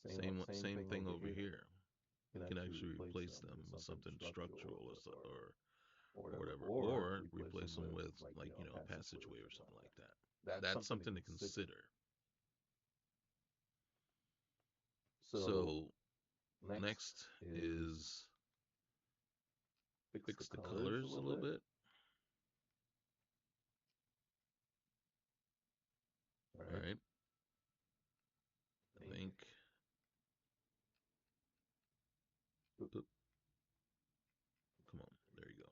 Same thing over here. You can actually replace them with something structural or whatever, or replace them with like a passageway or something like that. That's something to consider. So next is fix the colors a little bit. All right. I think. Oop. Come on, there you go.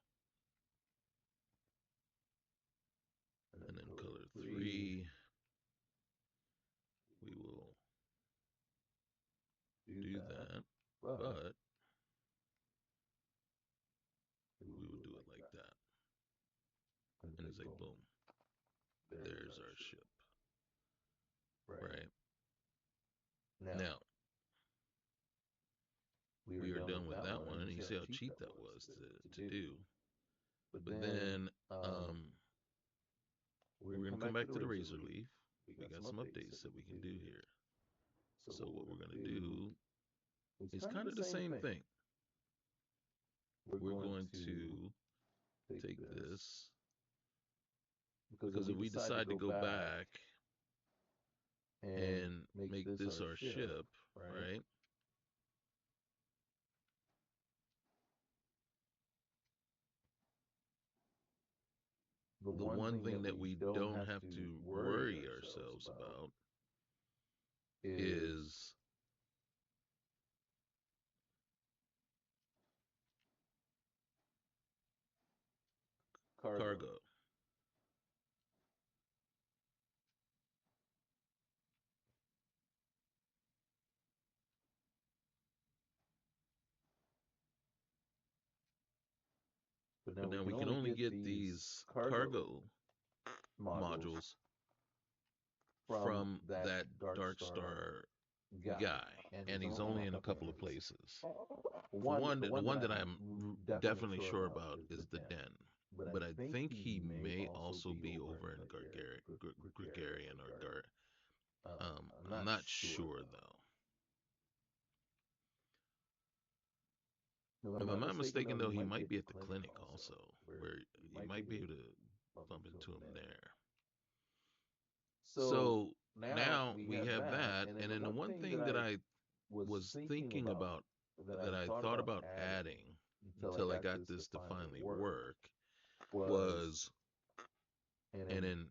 And then color 3, we will but we would do it like that and say, boom, there's our ship, right? Now, we are done with that one, and you see how cheap that was to do. But then we're going to come back to the razor leaf. We got some updates that we can do here. So what we're going to do is kind of the same thing. We're going to take this because if we decide to go back and make this our ship, right? The one thing that we don't have to worry ourselves about is cargo. But now we can only get these cargo modules from that Dark Star guy, and he's only in a couple of places. For one, the one that I'm definitely sure about is the Den, but I think he may also be over in Gregarian or Gar. I'm not sure though. If I'm not mistaken, though, he might be at the clinic also, where you might be able to bump into him there. So now we have that, and then the one thing that I was thinking about that I thought about adding until I got this to finally work was, and then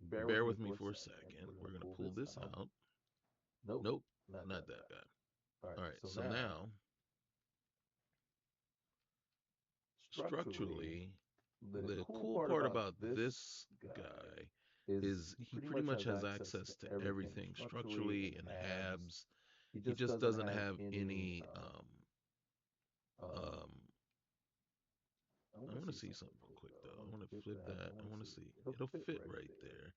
bear with me for a second. We're gonna pull this out. Nope, not that bad. All right, so now structurally, the cool part about this guy is he pretty much has access to everything structurally and habs. He just doesn't have any. Um, I want to see something real quick though. I want to flip that. I want to see. It'll fit right there.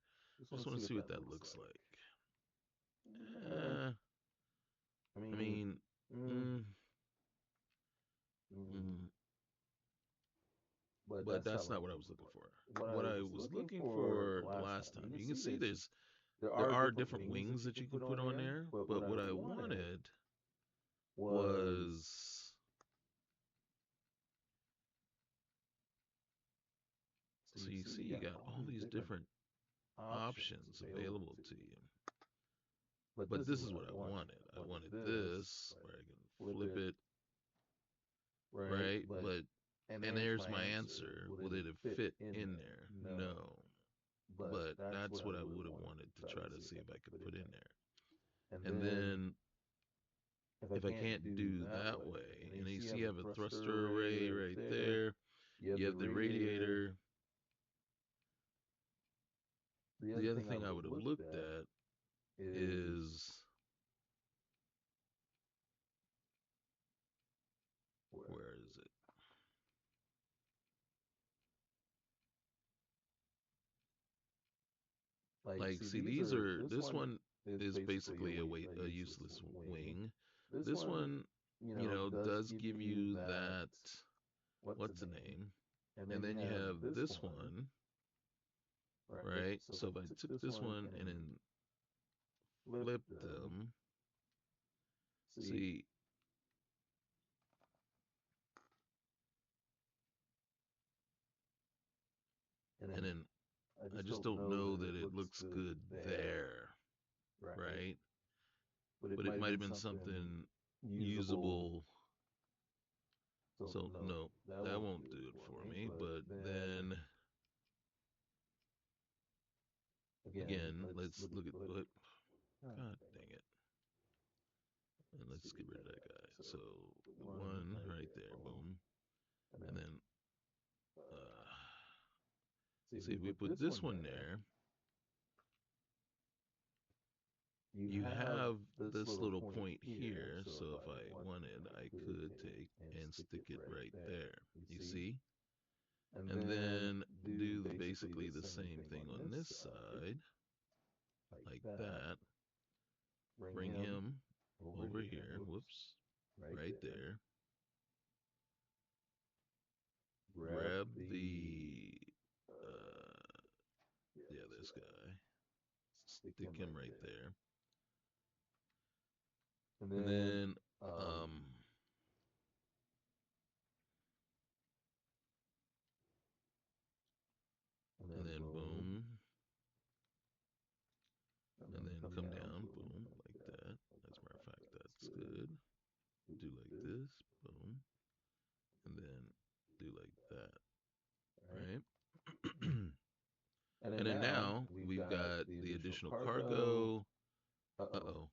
Just want to see what that looks like. Uh, I mean, mm, mm, but that's not what I was looking for. What I was looking for last time, you can see there are different wings that you can put on there, but what I wanted was, so you see you got all these different options available to you. But this is what I wanted. I wanted this where I can flip it, right? But and there's my answer. Would it have fit in there? No. But that's what I would have wanted to try to see if I could put in there. And then if I can't do that way, and you see you have a thruster array right there, you have the radiator. The other thing I would have looked at is, where is it? Like, see, this one is basically a useless wing. This one, does give you that, what's the name? And then you have this one, right? So if I took this one and then flipped them, see, and then I just don't know that it looks good there, right? But it might have been something usable. So no, that won't do it for me. But then again, let's look at what. God dang it! And let's get rid of that guy. So one right there, boom, and then see if we put this one there. you have this little point here. So if I wanted, I could take and stick it right there. You see? And then do basically the same thing on this side, like that. Bring him over here. Whoops. Right there. Grab the, uh, yeah, this guy. Stick him right there. And then, um, and then boom. And then come down, boom, like that. As a matter of fact, that's good. Do like this, boom. And then do like that, right? And then now we've got the additional cargo. Uh-oh.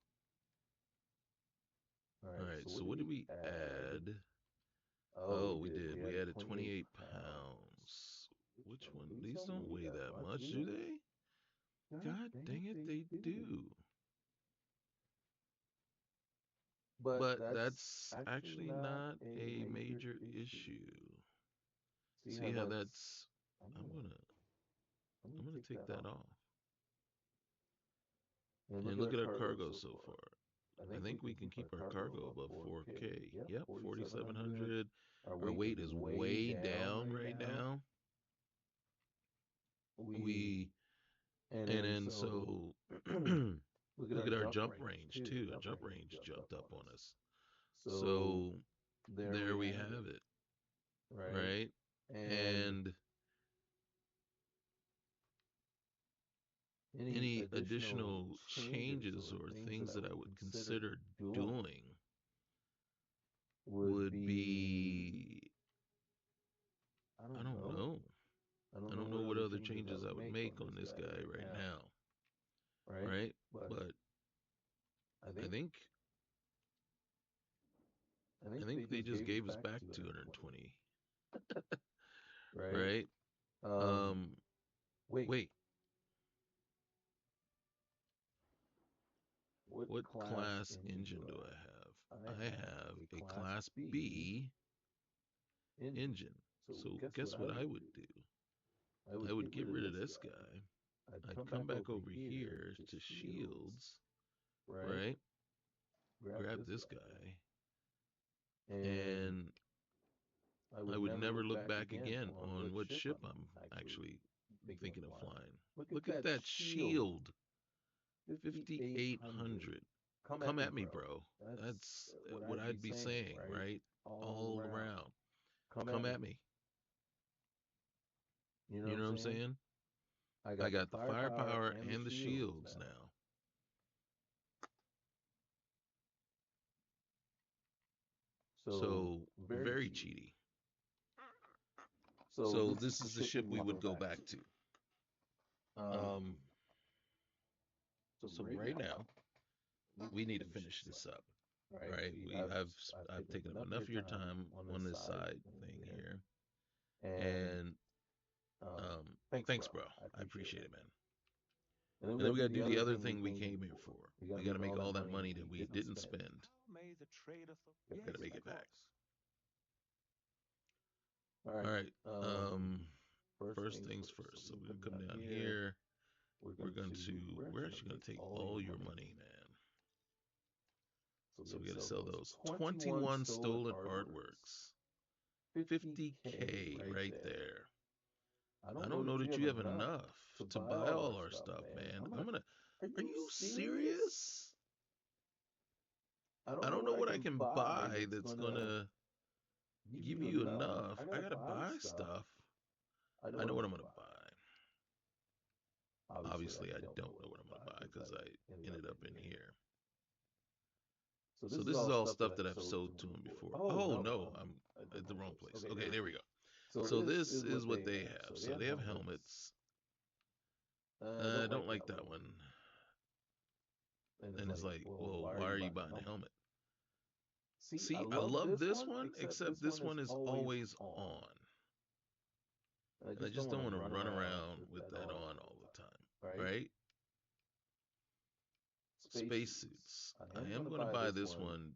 All right, so what did we add? Oh, we did. We added 28 pounds. Which one? These don't weigh that much, do they? God dang it, they do. But that's actually not a major issue. See how that's I'm gonna take that off. And look at our cargo so far. I think we can keep our cargo above 4K. Yep, 4,700. Our weight is way down right now. We and then so look at our jump range too. Our jump range jumped up on us. So there we have it, right? And any additional changes or things that I would consider doing would be, I don't know. I don't know what other changes I would make on this guy right now, right? But I think I think they just gave us back 220, right? Um, wait, what class engine do I have? I have a class B engine. So guess what I would do? I would get rid of this guy. I'd come back over here to shields, right? Grab this guy, and I would never look back again on what ship I'm actually thinking of flying. Look at that shield, 5,800. Come at me, bro. That's what I'd be saying, right? All around. Come at me. You know what I'm saying? I got the firepower and the shields now. So very cheaty. So this is the ship we would go back to. Um, so right now we need to finish this up. Right? I've taken up enough of your time on this side thing here, and thanks, bro. I appreciate it, man. And then we got to do the other thing we came here for. We got to make all that money that we didn't spend. Got to make it back. All right. First things first. So we're gonna come down here. We're actually gonna take all your money, man. So we got to sell those 21 stolen artworks. 50K right there. I don't know that you have enough to buy all our stuff, man. Are you serious? I don't know what I can buy that's gonna give you enough. I gotta buy stuff. I know what I'm gonna buy. Obviously, I don't know what I'm gonna buy because I ended up in here. So this is all stuff that I've sold to them before. Oh no, I'm at the wrong place. Okay, there we go. So this is what they have. So they have helmets. I don't like that one. And it's like, well, why are you buying a helmet? See, I love this one, except this one is always on. And I just don't want to run around with that on all the time, right? spacesuits. I am going to buy this one,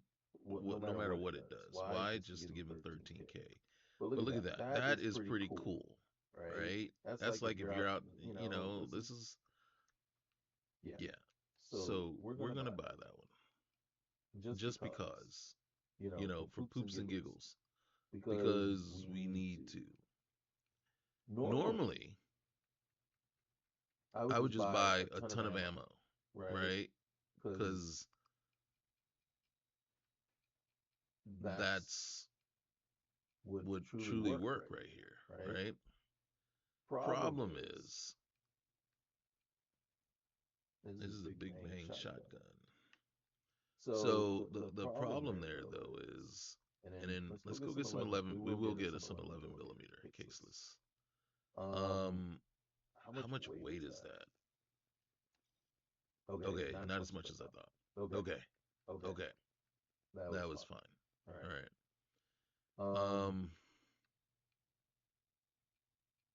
no matter what it does. Why? Just to give him 13K. But look at that. That is pretty cool, right? That's like if you're out, this is, yeah. So we're going to buy that one just because, for poops and giggles, because we need to. Normally, I would just buy a ton of ammo, right? Because that's would truly work right here, right? Problem is, this is a big bang shotgun. So the problem there though is, and then let's go get some 11. We will get some 11 millimeter caseless. How much weight is that? Okay, not as much as I thought. Okay, okay, that was fine. All right.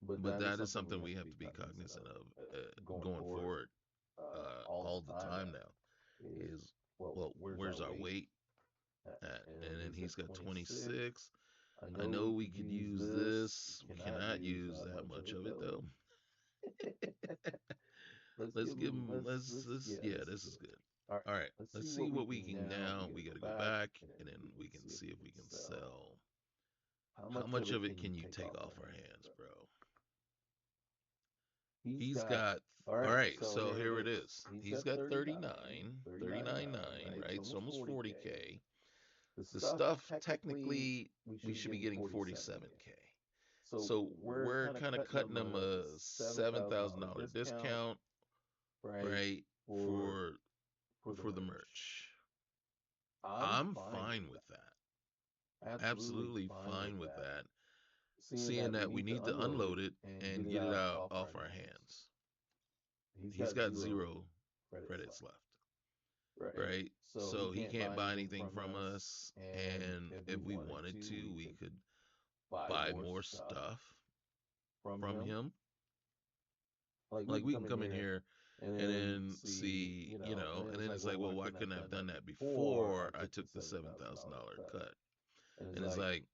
But that is something we have to be cognizant of going forward all the time now. Is, well, where's our weight at? And then he's got 26. I know we could use this. We cannot use that much of it though. Let's give him. Yeah, this is good. All right, let's see what we can now. We got to go back, and then we can see if we can sell. How much of it can you take off our hands, bro? He's got, all right, so here it is. He's got 39.9, right? So almost 40K. The stuff, technically, we should be getting 47K. So we're kind of cutting him a $7,000 discount, right, for the merch. I'm fine with that. Absolutely fine with that. Seeing that we need to unload it and get it out off our hands. He's got 0 credits left, right? So he can't buy anything from us. And if we wanted to, we could buy more stuff from him. Like we can come in here and then see, and then it's like, well, why couldn't I have done that before I took the $7,000 cut? And it's like,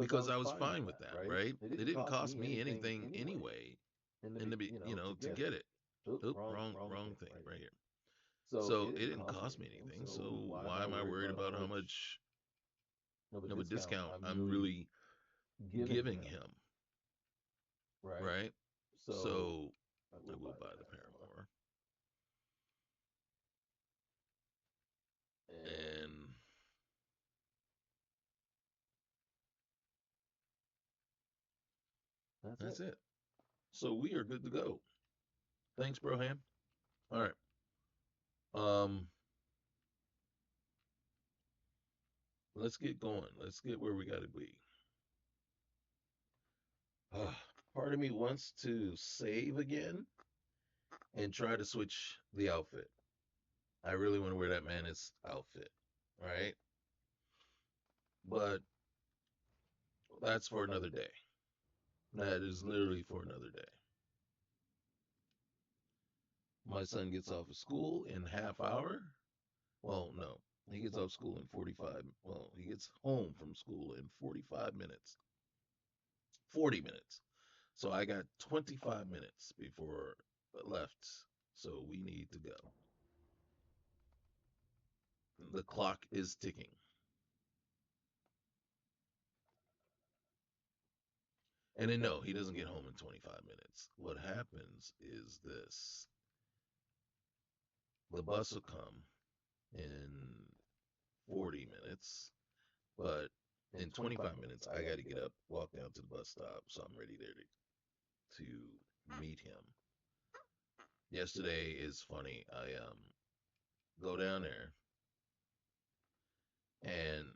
because I was fine with that, right? It didn't cost me anything anyway, to get it. Oop, wrong thing right here. So it didn't cost me anything. So why am I worried about how much of a discount I'm really giving him, right? So I will buy the Paramore, and that's it. So we are good to go. Thanks, Broham. All right. Um, let's get going. Let's get where we got to be. Part of me wants to save again and try to switch the outfit. I really want to wear that Manus outfit, right? But that's for another day. That is literally for another day. My son gets off of school in half hour. Well, no, he gets off school in 45. Well, he gets home from school in 45 minutes. 40 minutes. So I got 25 minutes before left. So we need to go. The clock is ticking. And then no, he doesn't get home in 25 minutes. What happens is this. The bus will come in 40 minutes, but in 25 minutes, I got to get up, walk down to the bus stop, so I'm ready there to meet him. Yesterday is funny. I go down there, and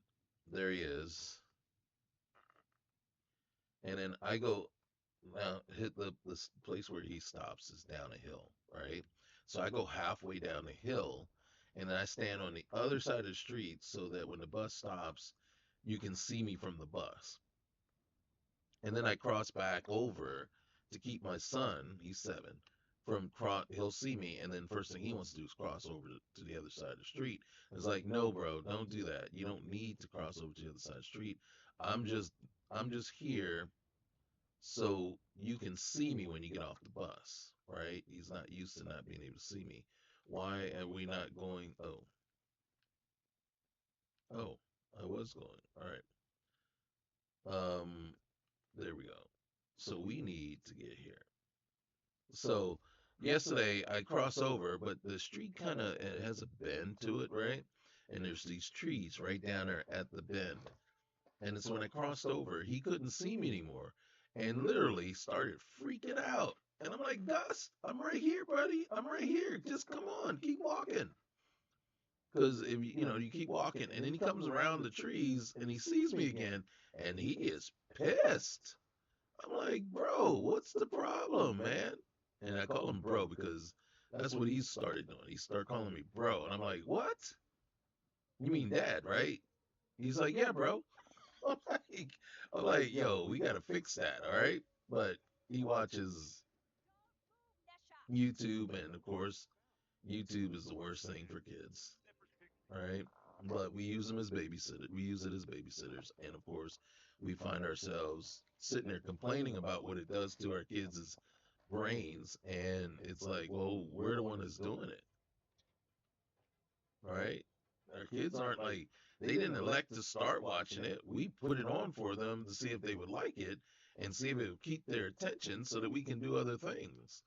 there he is, and then I go now hit the place where he stops is down a hill, right? So I go halfway down the hill, and then I stand on the other side of the street so that when the bus stops, you can see me from the bus. And then I cross back over to keep my son, he's 7, he'll see me, and then first thing he wants to do is cross over to the other side of the street. And it's like, no, bro, don't do that. You don't need to cross over to the other side of the street. I'm just I'm just here so you can see me when you get off the bus, right? He's not used to not being able to see me. Why are we not going? Oh, I was going. All right. There we go. So we need to get here. So yesterday I cross over, but the street kind of has a bend to it, right? And there's these trees right down there at the bend. And it's when I crossed over, he couldn't see me anymore, and literally started freaking out. And I'm like, Gus, I'm right here, buddy. I'm right here. Just come on, keep walking. Because if you keep walking, and then he comes around the trees and he sees me again, and he is pissed. I'm like, bro, what's the problem, man? And I call him bro because that's what he started doing. He started calling me bro, and I'm like, what? You mean dad, right? He's like, yeah, bro. I'm like, I'm like, yo, we gotta fix that, all right? But he watches YouTube, and of course, YouTube is the worst thing for kids, all right? But we use them as babysitters. We use it as babysitters, and of course, we find ourselves sitting there complaining about what it does to our kids' brains, and it's like, well, we're the one that's doing it, right? Our kids aren't like they didn't elect to start watching it. We put it on for them to see if they would like it and see if it would keep their attention so that we can do other things.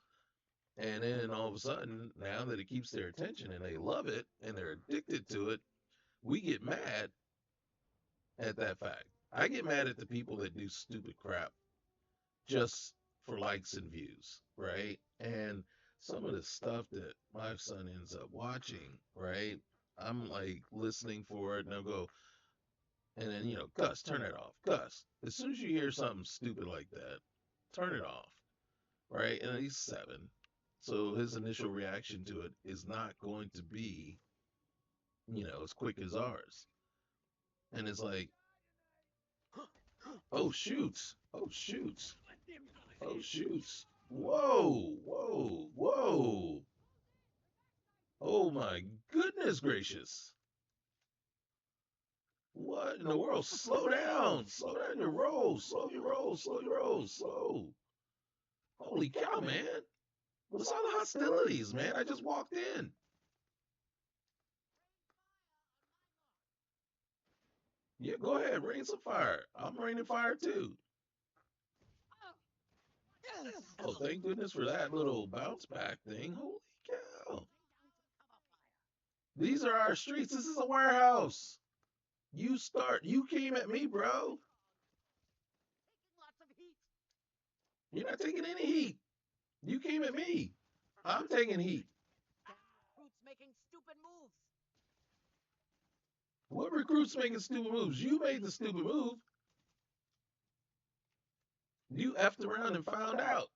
And then all of a sudden, now that it keeps their attention and they love it and they're addicted to it, we get mad at that fact. I get mad at the people that do stupid crap just for likes and views, right? And some of the stuff that my son ends up watching, right? I'm like listening for it, and I'll go, and then, Gus, turn it off. Gus, as soon as you hear something stupid like that, turn it off, right? And he's 7. So his initial reaction to it is not going to be, as quick as ours. And it's like, oh, shoots. Oh, shoots. Oh, shoots. Whoa, whoa, whoa. Oh, my goodness gracious. What in the world? Slow down. Slow down your roll. Slow your roll. Slow your roll. Slow. Holy cow, man. What's all the hostilities, man? I just walked in. Yeah, go ahead. Rain some fire. I'm raining fire too. Oh, thank goodness for that little bounce back thing. Holy cow. These are our streets. This is a warehouse. You came at me, bro. You're not taking any heat. You came at me. I'm taking heat. Recruits making stupid moves. What recruits making stupid moves? You made the stupid move. You effed around and found out.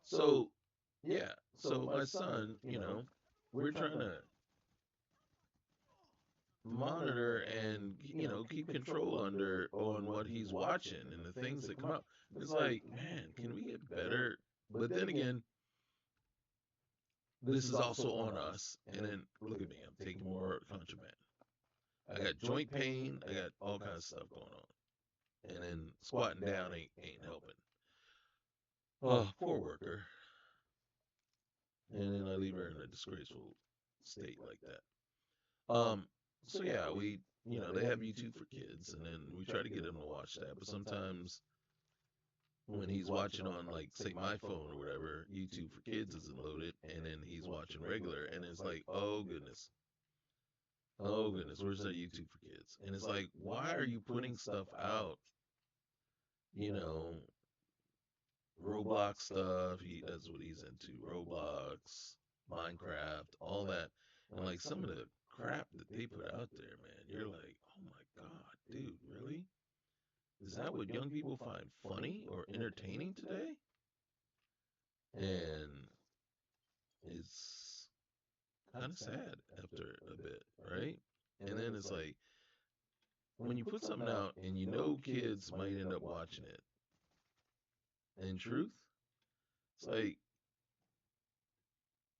So, yeah. So my son, we're trying to monitor and keep control under on what he's watching and the things that come up. It's like, man, can we get better? But then again, this is also on us. And then look at me, I'm taking more contraband. I got joint pain. I got all kinds of stuff going on. And then squatting down ain't helping. Oh, poor worker. And then I leave her in a disgraceful state like that. So yeah, they have YouTube for kids, and then we try to get him to watch that. But sometimes when he's watching on, like, say, my phone or whatever, YouTube for kids isn't loaded, and then he's watching regular, and it's like, oh goodness, where's that YouTube for kids? And it's like, why are you putting stuff out? You know, Roblox stuff. That's what he's into. Roblox, Minecraft, all that. And like some of the crap that they put out there, man, you're like, oh my God, dude, really? Is that what young people find funny or entertaining today? And it's kind of sad after a bit, right? And then it's like when you put something out and kids might end up watching it, In truth, it's like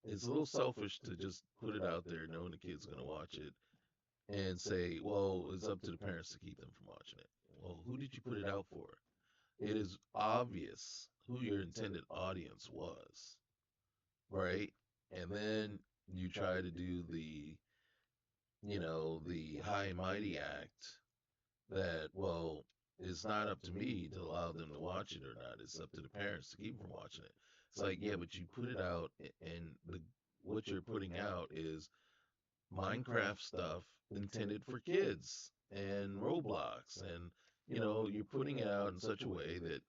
it's a little selfish to just put it out there knowing the kid's going to watch it and say, well, it's up to the parents to keep them from watching it. Well, who did you put it out for? It is obvious who your intended audience was, right? And then you try to do the high and mighty act that, well, it's not up to me to allow them to watch it or not. It's up to the parents to keep them from watching it. It's like, yeah, but you put it out, and what you're putting out is Minecraft stuff intended for kids and Roblox, and you're putting it out in such a way that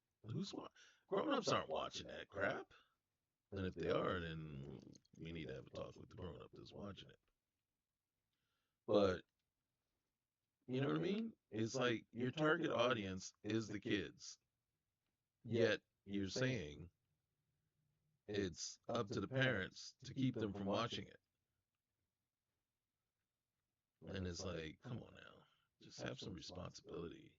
grown-ups aren't watching that crap. And if they are, then we need to have a talk with the grown-up that's watching it. But you know what I mean? It's like your target audience is the kids. Yet you're saying it's up to the parents to keep them from watching it. And it's like, come on now. Just have some responsibility.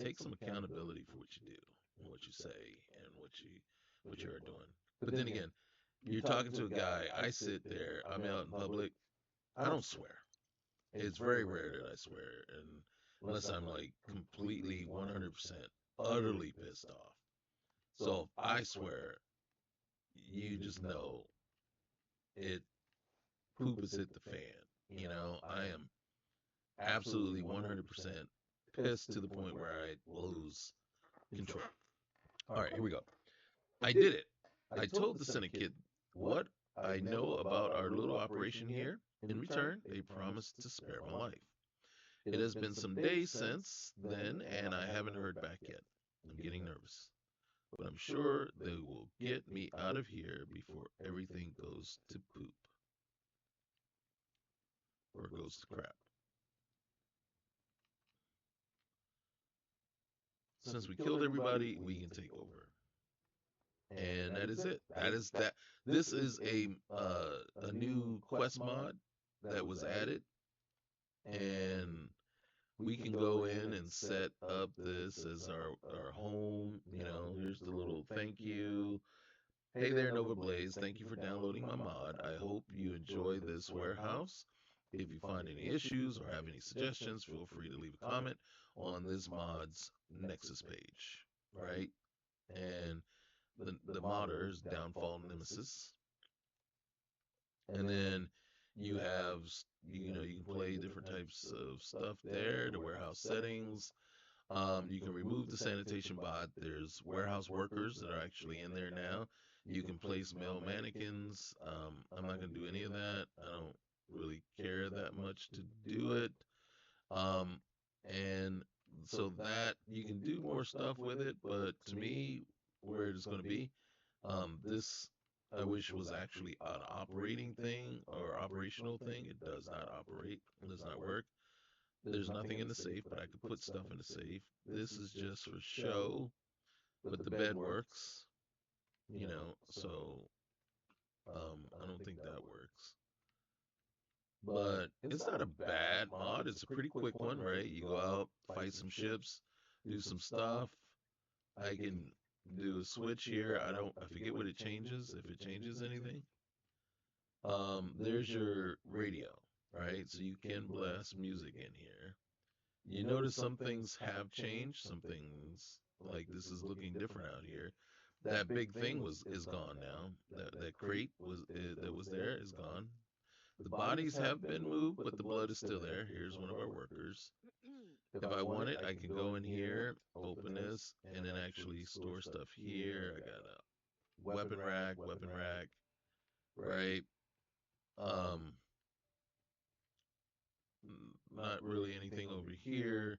Take some accountability for what you do and what you say and what you are doing. But then again, you're talking to a guy. I sit there. I'm out in public. I don't swear. It's very rare that I swear, and unless I'm like completely 100% utterly pissed off. So if I swear, you just know it poop has hit the fan. I am absolutely 100% pissed to the point where I lose control. All right, here we go. I did it. I told the Senate kid what I know about our little operation here. In return, they promised to spare my life. It has been some days since then, and I haven't heard back yet. I'm getting nervous, but I'm sure they will get me out of here before everything goes to poop or goes to crap. Since we killed everybody, we can take over. And that is it. That is that. This is a new quest mod that was added, and we can go in and set up this as our home. Here's the little thank you. Hey there, Nova Blaze. Thank you for downloading my mod. I hope you enjoy this warehouse. If you find any issues or have any suggestions, feel free to leave a comment on this mod's Nexus page, right? And the modder is Downfall Nemesis. And then you have, you can play different types of stuff there, the warehouse settings. You can remove the sanitation bot. There's warehouse workers that are actually in there now. You can place male mannequins. I'm not going to do any of that. I don't really care that much to do it. Um, and so that you can do more stuff with it, but to me, where it's going to be, this I wish was actually an operating thing or operational thing. It does not operate. It does not work. There's nothing in the safe, but I could put stuff in the safe. This is just for show, but the bed works, so I don't think that works. But it's not a bad mod. It's a pretty quick one, right? You go out, fight some ships, do some stuff. I can do a switch here. I forget what it changes, if it changes anything. There's your radio, right? So you can blast music in here. You notice some things have changed. Some things like this is looking different out here. That big thing is gone now. That crate that was there is gone. The bodies have been moved, but the blood is still there. Here's one of our workers. If I want it, I can go in here, open this, and then actually store stuff here. I got a weapon rack, right? Um, not really anything over here.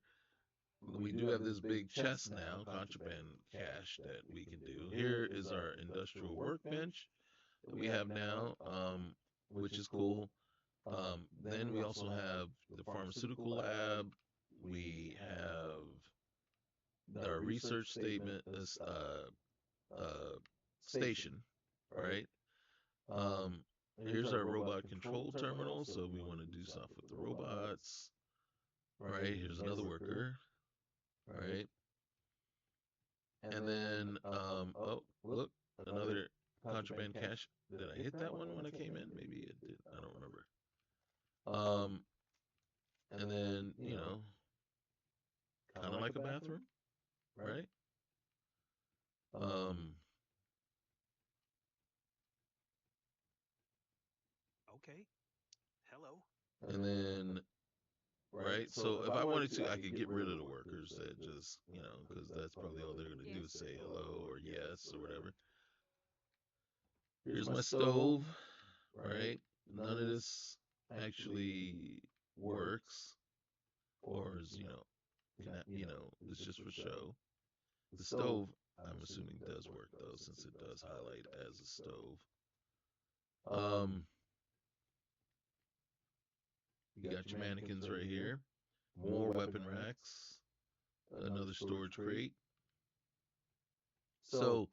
We do have this big chest now, contraband cache that we can do. Here is our industrial workbench that we have now, which is cool. Then we also have the pharmaceutical lab. We have our research statement, station, right? Um, Here's our robot control terminal. So we want to do stuff with the robots, right? Here's another worker, right? And then, oh, look, another contraband cache. Did I hit that one when I came in? Maybe it did. I don't remember. Um, and then, kind of like a bathroom, right? Um, Okay. Hello. and then, right? So if I wanted to, I could get rid of the workers that just, because that's probably all they're going to do is say hello or yes or whatever. Here's my stove, right? None of this actually works, or is, it's just for show. The stove, I'm assuming, does work though, since it does highlight as a stove. You got your mannequins right here, more weapon racks, another storage crate. So,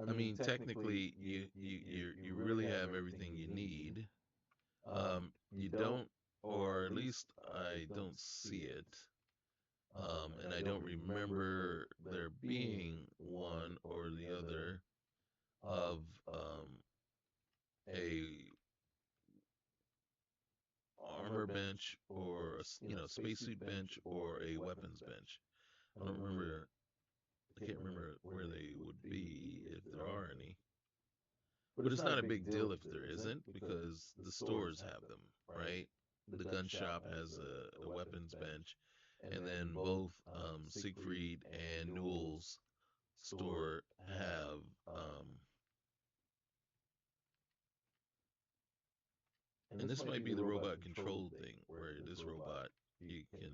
I mean, technically, you really have everything you need. You don't, or at least I don't see it. And I don't remember there being one or the other of a armor bench or spacesuit bench or a weapons bench. I don't remember. I can't remember where they would be if there are any. But it's not a big deal if there isn't because the stores have them, right? The gun shop has a weapons bench, and then both Siegfried and Newell's store have and this might be the robot control thing where this robot you can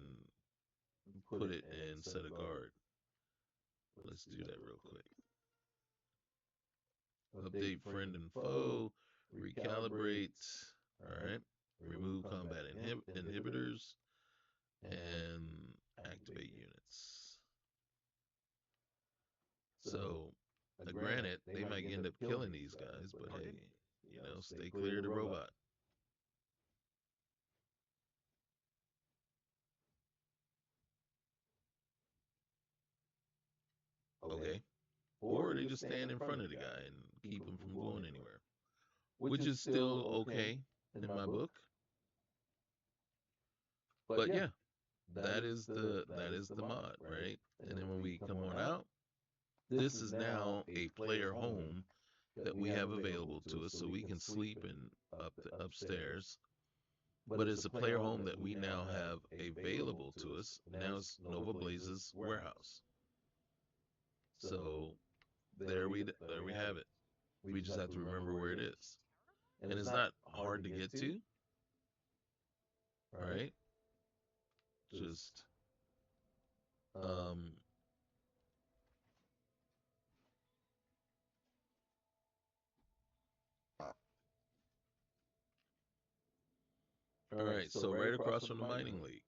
put it and set a guard. Let's do that real quick. Update friend and foe, recalibrate, all right, remove combat inhibitors, and activate units. So, granted, they might end up killing these guys, but hey, stay clear of the robot. Okay. Or they just stand in front of the guy and keep him from going anywhere, which is still okay in my book. But yeah, that is the mod, right? And then when we come on out, this is now a player home that we have available to us, so we can sleep in upstairs. But it's a player home that we now have available to us. Now it's Nova Blaze's warehouse. So there we have it. We just have to remember where it is, and it's not hard to get to, right? Just um, all right. So right across from the mining league.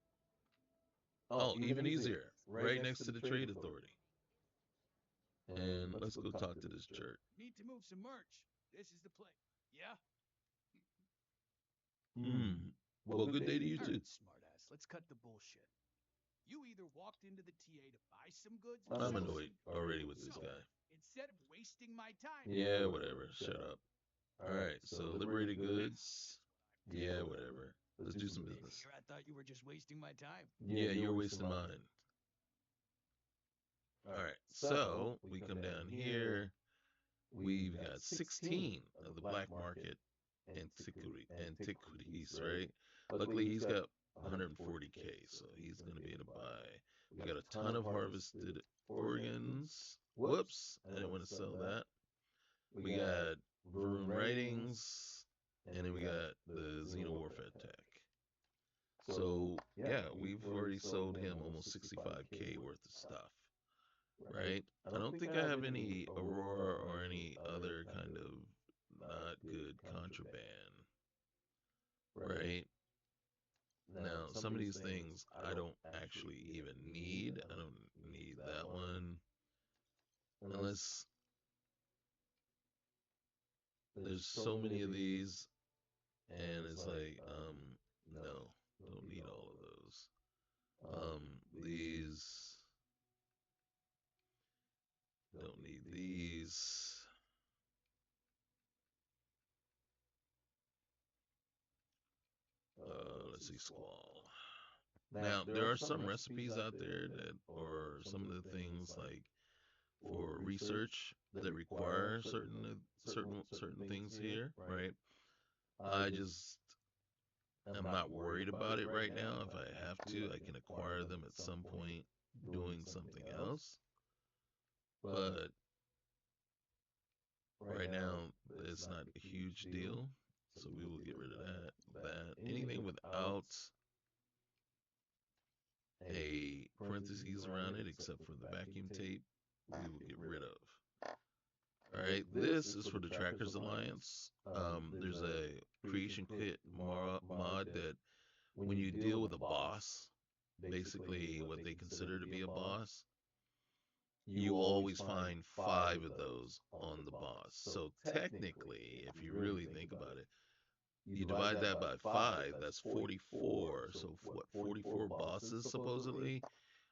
Oh, even easier. Right next to the trade authority. And let's go talk to this jerk. Need to move some merch. This is the place. Yeah? Well, good day to you All too. right, smartass. Let's cut the bullshit. You either walked into the TA to buy some goods. I'm annoyed already with this So, guy. instead of wasting my time. Yeah, whatever. Shut up. All right. So liberated goods. Yeah, whatever. Let's do some business. Here, I thought you were just wasting my time. Yeah, you're wasting mine. All right. So we come down here. We've got 16 of the black market antiquities, right? Luckily, he's got 140K, so he's going to be able to buy. We got a ton of harvested organs. Whoops, I didn't want to sell that. We got Varun writings, and then we got the Xenowarfare tech. So, yeah, we've already sold him almost 65K worth of stuff, right? I don't think I have any Aurora or any other kind of not good contraband, right? Now, some of these things I don't actually even need. I don't need that one unless there's so many of these and it's like, no, don't need all of those. These recipes. Let's see, Squall. Now, there are some recipes out there that, or some of the things like for research that require certain things here, right? I just am not worried about it right now. If I have to, I can acquire them at some point doing something else. But right now, it's not a huge deal. So we will get rid of that. Anything without a parentheses around it, except for the vacuum tape, we will get rid of. All right, this is for the Trackers Alliance. There's a creation kit mod that when you deal with a boss, basically what they consider to be a boss, you always find 5 of those on the boss. So technically, if you really think about it, you divide that by 5, that's 44. So what, 44 bosses supposedly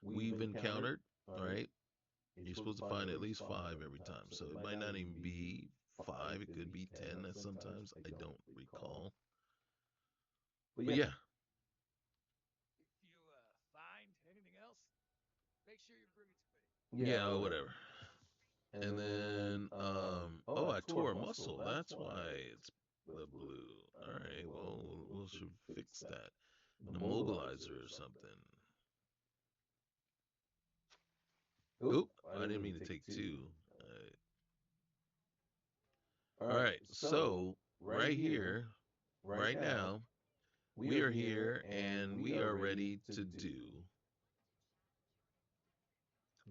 we've encountered, right? You're supposed to find at least 5 every time. So it might not even be 5, it could be 10 at sometimes. I don't recall. But yeah. If you find anything else, make sure you bring it to me. Yeah, whatever. And then, oh, I tore a muscle. That's why it's the blue. All right, well, we'll should fix that. An immobilizer or something. Oop, I didn't mean to take 2. All right, so right here, right now, we are here and we are ready to do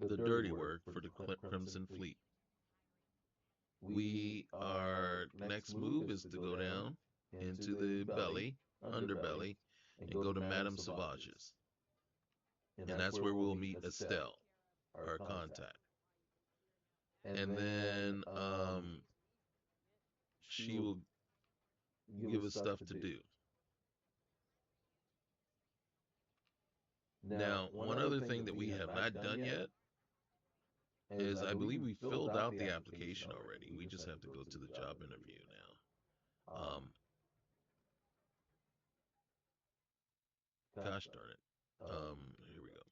the dirty work for the Crimson Fleet. Our next move is to go down into the belly, underbelly, and go to Madame Savage's. And that's where we'll meet Estelle, our contact. And then she will give us stuff to do. Now, one other thing that we have not done yet is I believe we filled out the application already. We just have to go to the job interview now. Gosh darn it. Here we go.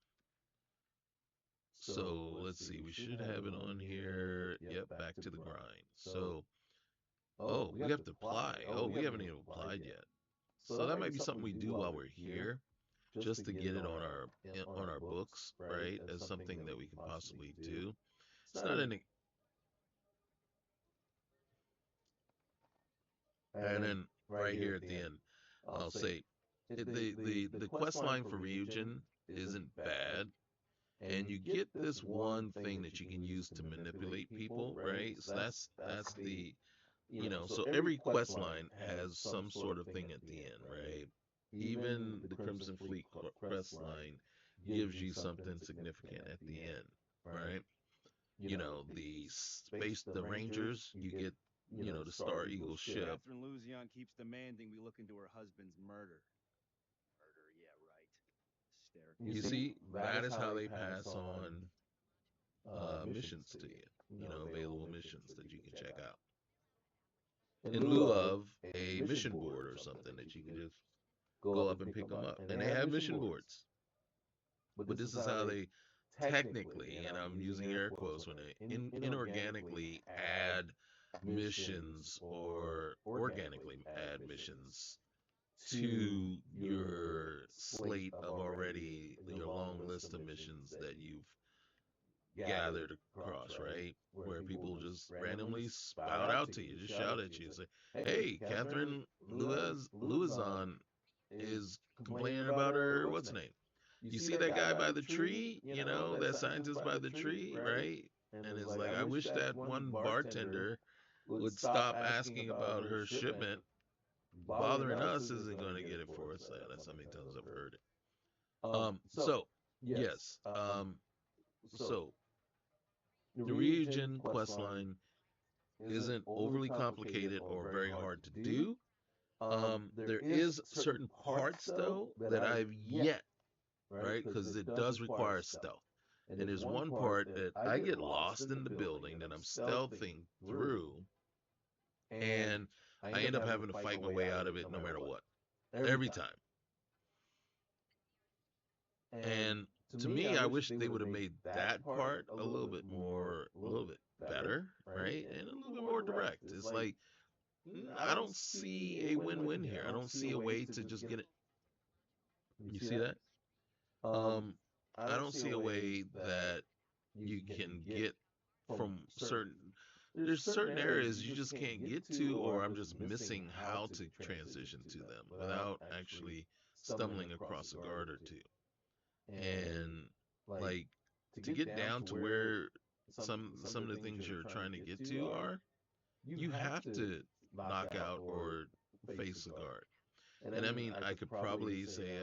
So let's see. We should have it on here. Yep, back to the grind. So, oh, we have to apply. Oh, we haven't even applied yet. So that might be something we do while we're here, just to get it on our books, right? As something that we can possibly do. It's not an. And then right here at the end, I'll say the quest line for Ryujin isn't bad, and you get this one thing that you can use to manipulate people, right? So that's the so every quest line has some sort of thing at the end, right? Even the Crimson Fleet quest line gives you something significant at the end, right? The Rangers, you get the Star Eagle ship. Catherine Luzion keeps demanding we look into her husband's murder. Murder, yeah, right. Hysterical. You see, that is how they pass on missions to you. Available missions that you can check out in lieu of a mission board or something that you can just go up and pick them up. And they have mission boards, but this is how they technically, and I'm using air quotes, when they inorganically add missions or organically add missions to your slate of already your long list of missions that you've gathered across, right? Where people just randomly spout out to you, just shout at you, say, "Hey, Catherine Luizon is complaining about her what's name? You see that guy by the tree? That scientist by the tree, right?" And it's like, I wish that one bartender would stop asking about her shipment. Bothering us isn't going to get it for us. That's how many times I've heard it. So yes. So the Ryujin questline isn't overly complicated or very hard to do. There is certain parts though that I've yet, right, because it does require stealth. And there's one part that I get lost in the building that I'm stealthing through, and I end up having to fight my way out of it no matter what, every time. And to me, I wish they would have made that part a little bit more, a little bit better, right? And a little bit more direct. It's like, I don't see a win-win here. I don't see a way to just get it. You see that? I don't see a way that you can get from certain. There's certain areas you just can't get to, or I'm just missing how to transition to them without actually stumbling across a guard or two. And like, to get down to where some of the things you're trying to get to are, you have to knock out or face a guard. And I mean, I could probably say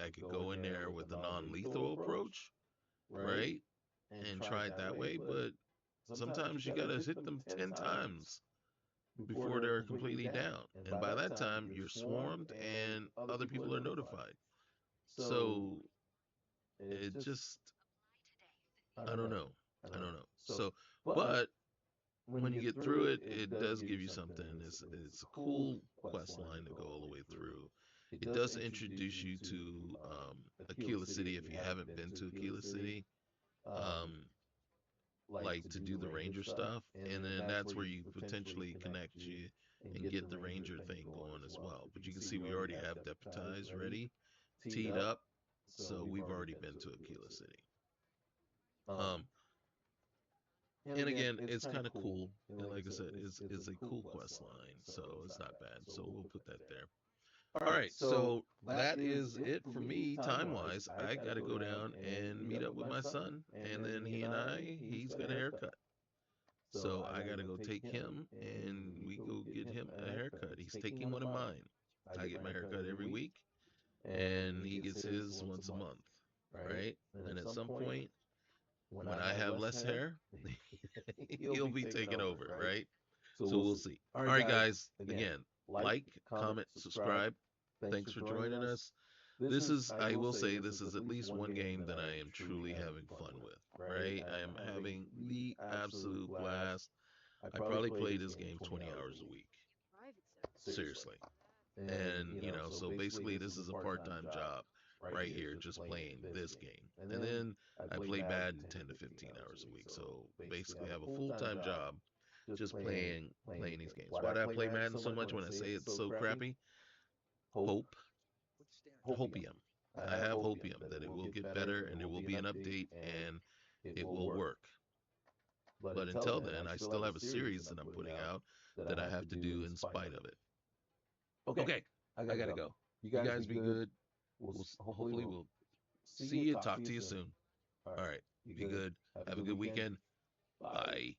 I could go in there with a non-lethal approach, right? And try it that way, but sometimes you gotta hit them 10 times before they're completely down. And by that time, you're swarmed and other people are notified. So it just, I don't know. I don't know. So, but when you get through it, it does give you something. It's a cool quest line to go all the way through. It does introduce you to Aquila City if you haven't been to Aquila City, um, like to do the ranger stuff, and then that's where you potentially connect you and get the ranger thing going as well. But you can see we already have deputized ready, teed up, so we've already been to Aquila City. Um, and again, it's kind of cool. And like I said, it's a cool quest line, so it's not bad. So we'll put that there. All right, so that is it for me time wise. I got to go down and meet up with my son, and then he's got a haircut. So I got to go take him, and we go get him a haircut. He's taking one of mine. I get my haircut every week, and he gets his once a month, right? And at some point, when I have less hair, he'll be taking over, right? So we'll see. All right, guys. Again, like, comment, subscribe. Thanks for joining us. This is, I will say, this is at least one game that I am truly having fun with, right? I am having the absolute blast. I probably play this game 20 hours a week. Seriously. And, so basically, this is a part time job right here, just playing this game. And then I play Madden 10 to 15 hours a week. So basically, I have a full time job just playing these games. Why do I play Madden so much when I say it's so crappy? Hope. Hopium. I have hopium that it will get better and there will be an update and it will work. But until then, I still have a series that I'm putting out that I have to do in spite of it. Okay, I gotta go. You guys be good. Hopefully we'll see you. Talk to you soon. All right, be good. Have a good weekend. Bye.